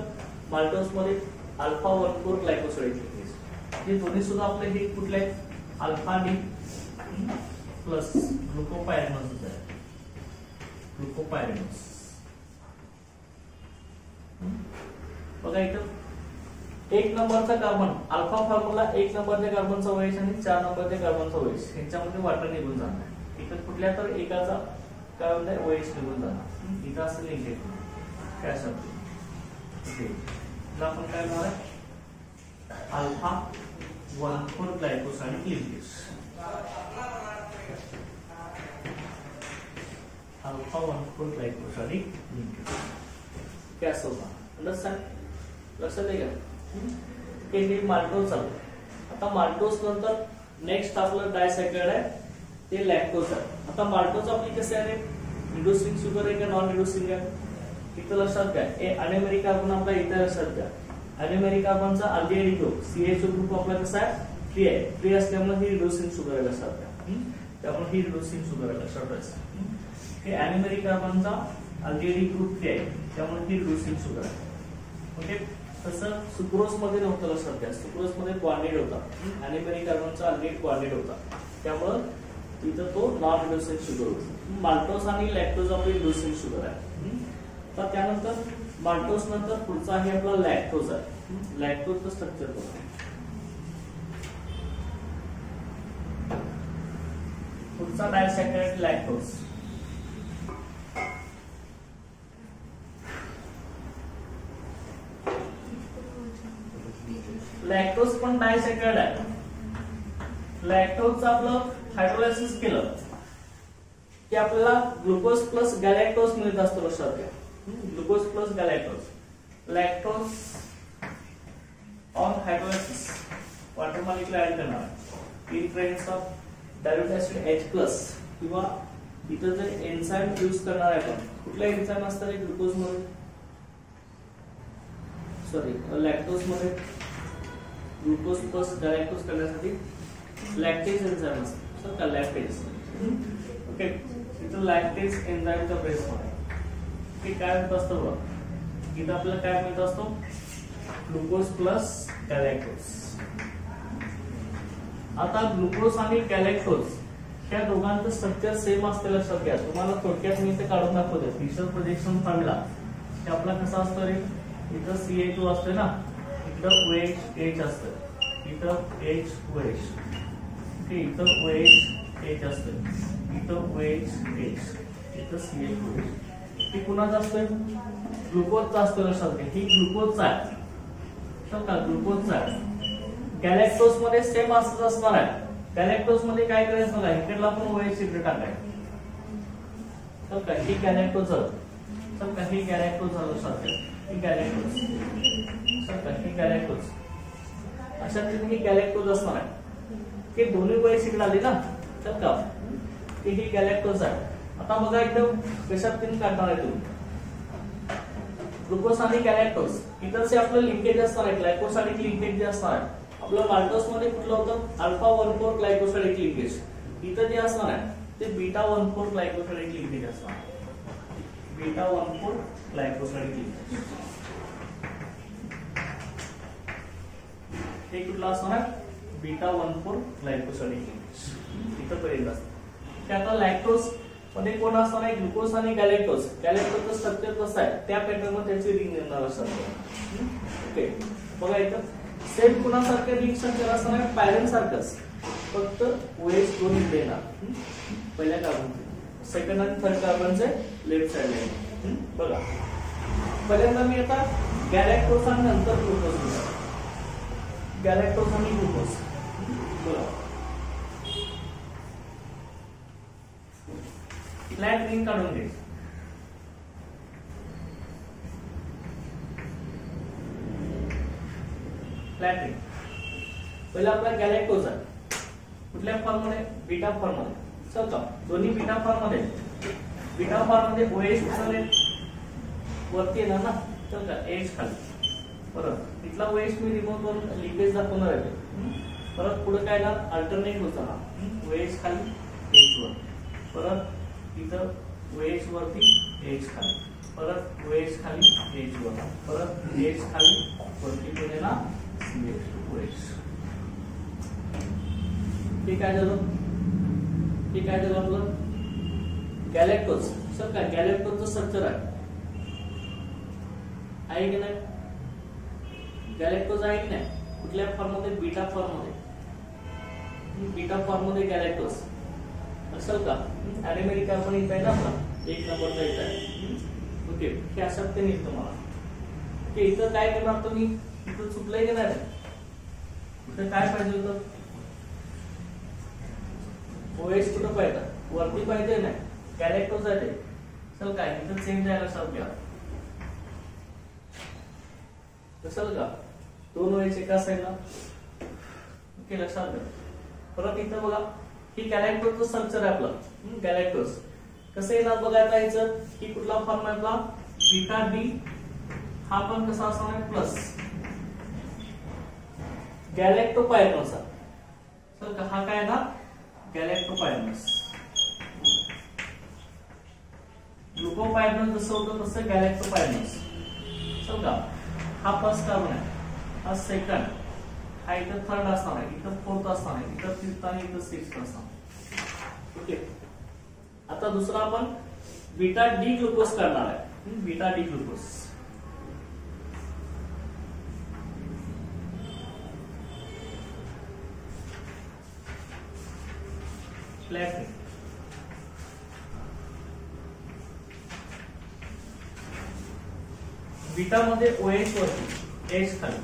माल्टोज मध्ये अल्फा 1,4 ग्लायकोसाइड लिंकेज. हे दोन्ही सुद्धा आपले हे कुठले आहेत? अल्फा डी प्लस ग्लुकोपायरनस आहे. ग्लुकोपायरनस. बघा इथं एक नंबरचा कार्बन अल्फा फॉर्म्युला, एक नंबरच्या कार्बनचा OH आणि 4 नंबरच्या कार्बनचा OH ह्यांच्यामध्ये वाटर निघून जाणार. इथं कुठल्या तर एकाचा काय होत आहे? OH निघून जाणार. इथं असं लिंकेज काय असतं? आपण काय म्हणणार आहे? Alpha 1,4 glycosidic linkage. Alpha 1,4 glycosidic linkage काय असतं? अंडरस्टँड? लक्षात आहे का? हे माल्टोज झालं. आता माल्टोज नंतर नेक्स्ट आपलं डायसॅकराइड आहे ते लॅक्टोज आहे. आता माल्टोज आपली कसे आहे? रिड्युसिंग शुगर आहे का नॉन रिड्युसिंग आहे? इथं लक्षात घ्या. अॅनिमेरिक कार्बन आपला इथं लक्षात घ्या. अॅनिमेरिक कार्बनचा अल्डिहाइड ग्रुप CHO ग्रुप आपला कसा आहे? फ्री आहे. फ्री असल्यामुळे ही रिड्युसिंग शुगर आहे लक्षात घ्या. त्यामुळे ही रिड्युसिंग शुगर आहे लक्षात ठेवायचं. हे अॅनिमेरिक कार्बनचा अल्डिहाइड ग्रुप फ्री आहे त्यामुळे ही रिड्युसिंग शुगर आहे. ओके, तसं सुक्रोज मध्ये नव्हतं लक्षात घ्या. सुक्रोज मध्ये बॉन्डेड होता. अॅनिमेरिक कार्बनचा अल्डिहाइड बॉन्डेड होता त्यामुळे तिथं तो नॉन रिड्युसिंग शुगर होता. माल्टोज आणि लॅक्टोज आपली रिड्युसिंग शुगर आहे. तर त्यानंतर माल्टोज नंतर पुढचा आहे आपला लॅक्टोज आहे. लॅक्टोजचं स्ट्रक्चर बघा. पुढचा डायसॅकराइड लॅक्टोज. लॅक्टोज पण डायसॅकराइड आहे. लॅक्टोजचं आपलं हायड्रोलायसिस केलं की आपल्याला ग्लुकोज प्लस गॅलॅक्टोज मिळत असतो लक्षात घ्या. Glucose plus galactose. Lactose on hydrolysis water molecule add करणार in presence of dilute acid H+ किंवा इथं जर एन्झाईम यूज करणार आहे आपण, कुठला एन्झाईम असतात ग्लुकोज मध्ये, सॉरी लॅक्टोज मध्ये, ग्लुकोज प्लस गॅलॅक्टोज करण्यासाठी लॅक्टेज एन्झाईम असतो, सर का लॅक्टेज. ओके, इथं लॅक्टेज एन्झाईमच्या बेसमध्ये ते काय होत असतं बघा, इथं आपल्याला काय मिळत असतो, ग्लुकोज प्लस गॅलॅक्टोज. आता ग्लुकोज आणि गॅलॅक्टोज ह्या दोघांचं स्ट्रक्चर सेम असते लक्षात घ्या. तुम्हाला थोडक्यात मी ते काढून दाखवते. फिशर प्रोजेक्शन फॉर्म्युला हे आपला कसा असतो रे, इथं CH2 असते ना, इथं OH H असतं, इथं H OH, ओके, इथं OH H असतं, इथं OH H, इथं CH2. हे कुणाचं असतं, ग्लुकोजचा असतं लक्षात घ्या. ही ग्लुकोजचा आहे, तर का ग्लुकोजचा आहे. गॅलॅक्टोज मध्ये सेम असंच असणार आहे. गॅलॅक्टोज मध्ये काय करायचं बघा, इकडला पण OH इकडे टाकायचं, तर का ही गॅलॅक्टोज झालं, तर का ही गॅलॅक्टोज झालं सारखं, ही गॅलॅक्टोज, तर का ही गॅलॅक्टोज, अशा तऱ्हेने ही गॅलॅक्टोज असणार आहे. की दोन्ही OH इकडे आली ना, तर का ही गॅलॅक्टोज आहे. आता बघा एकदम कशात तीन काढणार आहे तुम्ही, ग्लुकोज आणि गॅलॅक्टोज. इथं से आपलं लिंकेज असणार आहे, ग्लायकोसाइडिक लिंकेज जे असणार आहे. आपलं माल्टोज मध्ये कुठलं होतं, अल्फा 1,4 ग्लायकोसाइडिक लिंकेज. इथं जे असणार आहे ते बीटा 1,4 ग्लायकोसाइडिक लिंकेज असणार, बीटा 1,4 ग्लायकोसाइडिक लिंकेज. हे कुठलं असणार आहे, बीटा 1,4 ग्लायकोसाइडिक लिंकेज. इथं पर्यंत असतं. ते आता लॅक्टोज मध्ये कोण असणार आहे, ग्लुकोज आणि गॅलॅक्टोज. गॅलॅक्टोजचं स्ट्रक्चर कसं आहे त्या पॅटर्न मध्ये त्याची रिंग येणार असणार. ओके, बघा इथं सेम कुणासारखं रिंग स्ट्रक्चर असणार आहे, पॅरेंट सारखंच, फक्त OH दोन इकडे येणार. पहिल्या कार्बन, सेकंड आणि थर्ड कार्बनचे लेफ्ट साइडला येणार. बघा पहिल्यांदा मी आता गॅलॅक्टोज आणि नंतर ग्लुकोज घेणार, गॅलॅक्टोज आणि ग्लुकोज. बघा फ्लॅट रिंग काढून घे. फ्लॅट रिंग पहिला आपला गॅलॅक्टोज आहे, कुठल्या फॉर्म मध्ये, बीटा फॉर्म मध्ये. चल का दोन्ही बीटा फॉर्म मध्ये, बीटा फॉर्म मध्ये OH वरती येणार ना, चल का H खाली. परत इथला OH मी रिमूव्ह करून लिंकेज दाखवणार आहे. परत पुढे काय येणार, अल्टरनेट होता ना, OH खाली H वर, परत इथं OH वरती H खाली, परत OH खाली H वर, परत H खाली वरती पुढे ना CH2OH. ठीक आहे झालं, ठीक आहे झालं आपलं गॅलॅक्टोज. सर काय गॅलॅक्टोजचं स्ट्रक्चर आहे की नाही, गॅलॅक्टोज आहे की नाही, कुठल्या फॉर्म मध्ये, बीटा फॉर्म मध्ये. बीटा फॉर्म मध्ये गॅलॅक्टोज असेल का, अॅरोमॅटिक कार्बन इथं आहे ना आपला, 1 नंबरचा इथं आहे. ओके, हे असं ते निघतं मला. ओके, इथं काय करणार तुम्ही, इथं चुकलंय की नाही, इथं काय पाहिजे होतं, OH कुठं पाहिजे, वरती पाहिजे नाही, गॅलॅक्टोज आहे ते. चल काय इथं चेंज आहे लक्षात घ्या, चल का दोन OH एका साईडला. ओके, लक्षात घ्या. परत इथं बघा ही गॅलॅक्टोजचं स्ट्रक्चर आहे आपलं. गॅलॅक्टोज कसं येणार बघायला यायचं, की कुठला फॉर्म आहे आपला, बीटा डी. हा पण कसा असणार आहे, प्लस गॅलॅक्टोपायरनस. चल का हा काय ना, गॅलॅक्टोपायरनस. ग्लुकोपायरनस जसं होतं तसं गॅलॅक्टोपायरनस. चल का हा फर्स्ट कार्बन आहे, हा सेकंड, हा इथं थर्ड असणार आहे, इथं फोर्थ असणार आहे, इथं फिफ्थ आणि इथं सिक्स्थ असणार. ओके, आता दुसरा आपण बीटा डी ग्लुकोज करणार आहे. Beta D glucose flat ring. Beta मध्ये OH वरती H खाली,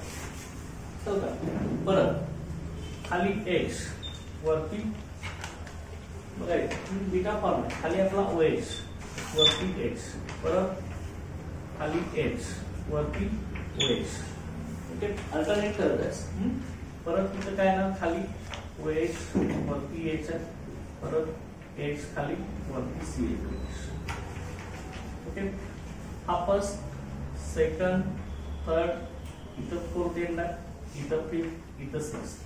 चल का परत खाली H वरती, बघा बीटा फॉर्म खाली आपला OH वरती H, परत खाली H वरती OH. ओके, अल्टरनेट करत आहे. परत तिथं काय ना, खाली OH वरती H आहे, परत H खाली वरती CH. ओके, हा फर्स्ट, सेकंड, थर्ड, इथं फोर्थ एंड आहे, इथं फिफ्थ, इथं सिक्स्थ.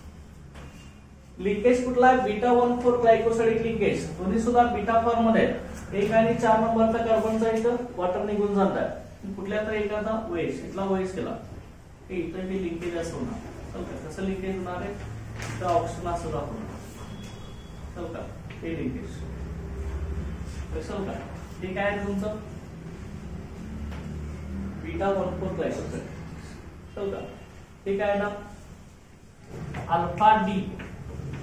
लिंकेज कुठला आहे? Beta 1,4 glycosidic linkage. दोन्ही सुद्धा बीटा फॉर्म मध्ये आहेत. 1 आणि 4 नंबरचा कार्बनचा इथं वॉटर निघून जात आहे. कुठल्या तर एखादा OH, इथला OH केला, इथं हे लिंकेज असं होणार. कसं लिंकेज होणार आहे? इथं ऑप्शन असं दाखवणार. चल का हे लिंकेज कसं का? हे काय आहे तुमचं? Beta 1,4 glycoside. चल का हे काय ना? Alpha D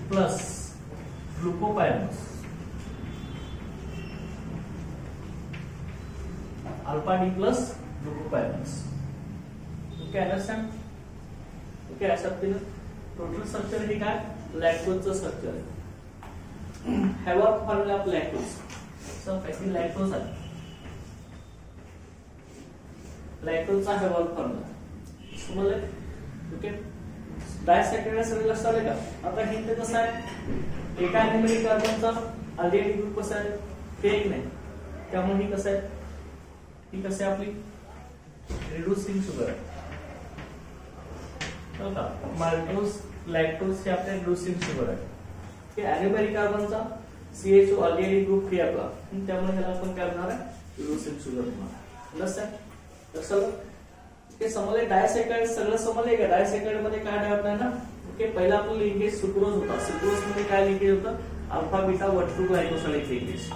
plus glucopyranose. Alpha D plus glucopyranose. Okay, understand? Okay, अशा पद्धतीने टोटल स्ट्रक्चर हे काय? लॅक्टोजचं स्ट्रक्चर आहे. हॅवॉक फॉर्म्युला ऑफ लॅक्टोज. सो काही लॅक्टोज आहे, लॅक्टोजचा हॅवॉक फॉर्म्युला समजलं? ओके, डायसॅकराइड सगळे लक्षात आले का? आता हे ते कसं आहे? एका न्यूमेरिक कार्बनचा अल्डिहाइड ग्रुप कसा आहे? फेक नाही, त्यामुळे ही कसं आहे? ही कसं आहे आपली रिड्यूसिंग शुगर आहे. माल्टोज लॅक्टोज हे आपल्या रिड्यूसिंग शुगर आहे. हे न्यूमेरिक कार्बनचा CHO अल्डिहाइड ग्रुप फ्री आपला, त्यामुळे ह्याला आपण काय करणार आहे? रिड्यूसिंग शुगर होणार. लक्षात? ते समजले? डायसॅकराइड सगळं समजले का? डायसॅकराइड मध्ये काय टाईप आहे ना? ओके, पहिला आपला लिंकेज सुक्रोज होता. सुक्रोज मध्ये काय लिंकेज होतं? Alpha beta 1,2 glycosidic linkage.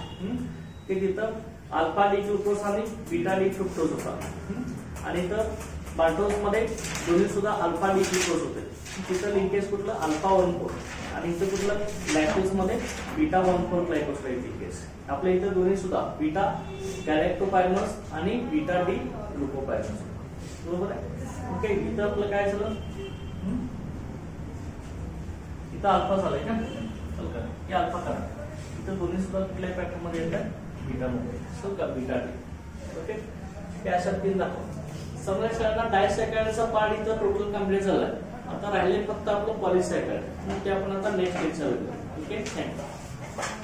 ते तिथं अल्फा डी ग्लुकोज आणि बीटा डी फ्रुक्टोज होता. आणि इथं माल्टोज मध्ये दोन्ही सुद्धा अल्फा डी ग्लुकोज होते. तिथं लिंकेज कुठलं? अल्फा 1,4. आणि इथं कुठलं? लॅक्टोज मध्ये बीटा 1,4 ग्लायकोसाइडिक लिंकेज. आपल्या इथं दोन्ही सुद्धा बीटा गॅलेक्टोपायरस आणि बीटा डी ग्लुकोपायरस. बरोबर आहे? ओके, इथं आपलं काय झालं? इथं अल्फा झालाय का? चल का हे अल्फा करा. इथं दोन्ही सुद्धा कुठल्या पॅटर्न मध्ये येतात? बीटा मध्ये. चल का बीटा डी. ओके, हे अशा तीन दाखव. समजा डायसॅकराइडचा पार्ट इथं टोटल कंप्लीट झालाय. आता राहिले फक्त आपलं पॉलिसॅकराइड. ते आपण आता नेक्स्ट लेक्चर बघूया. Okay, thank you.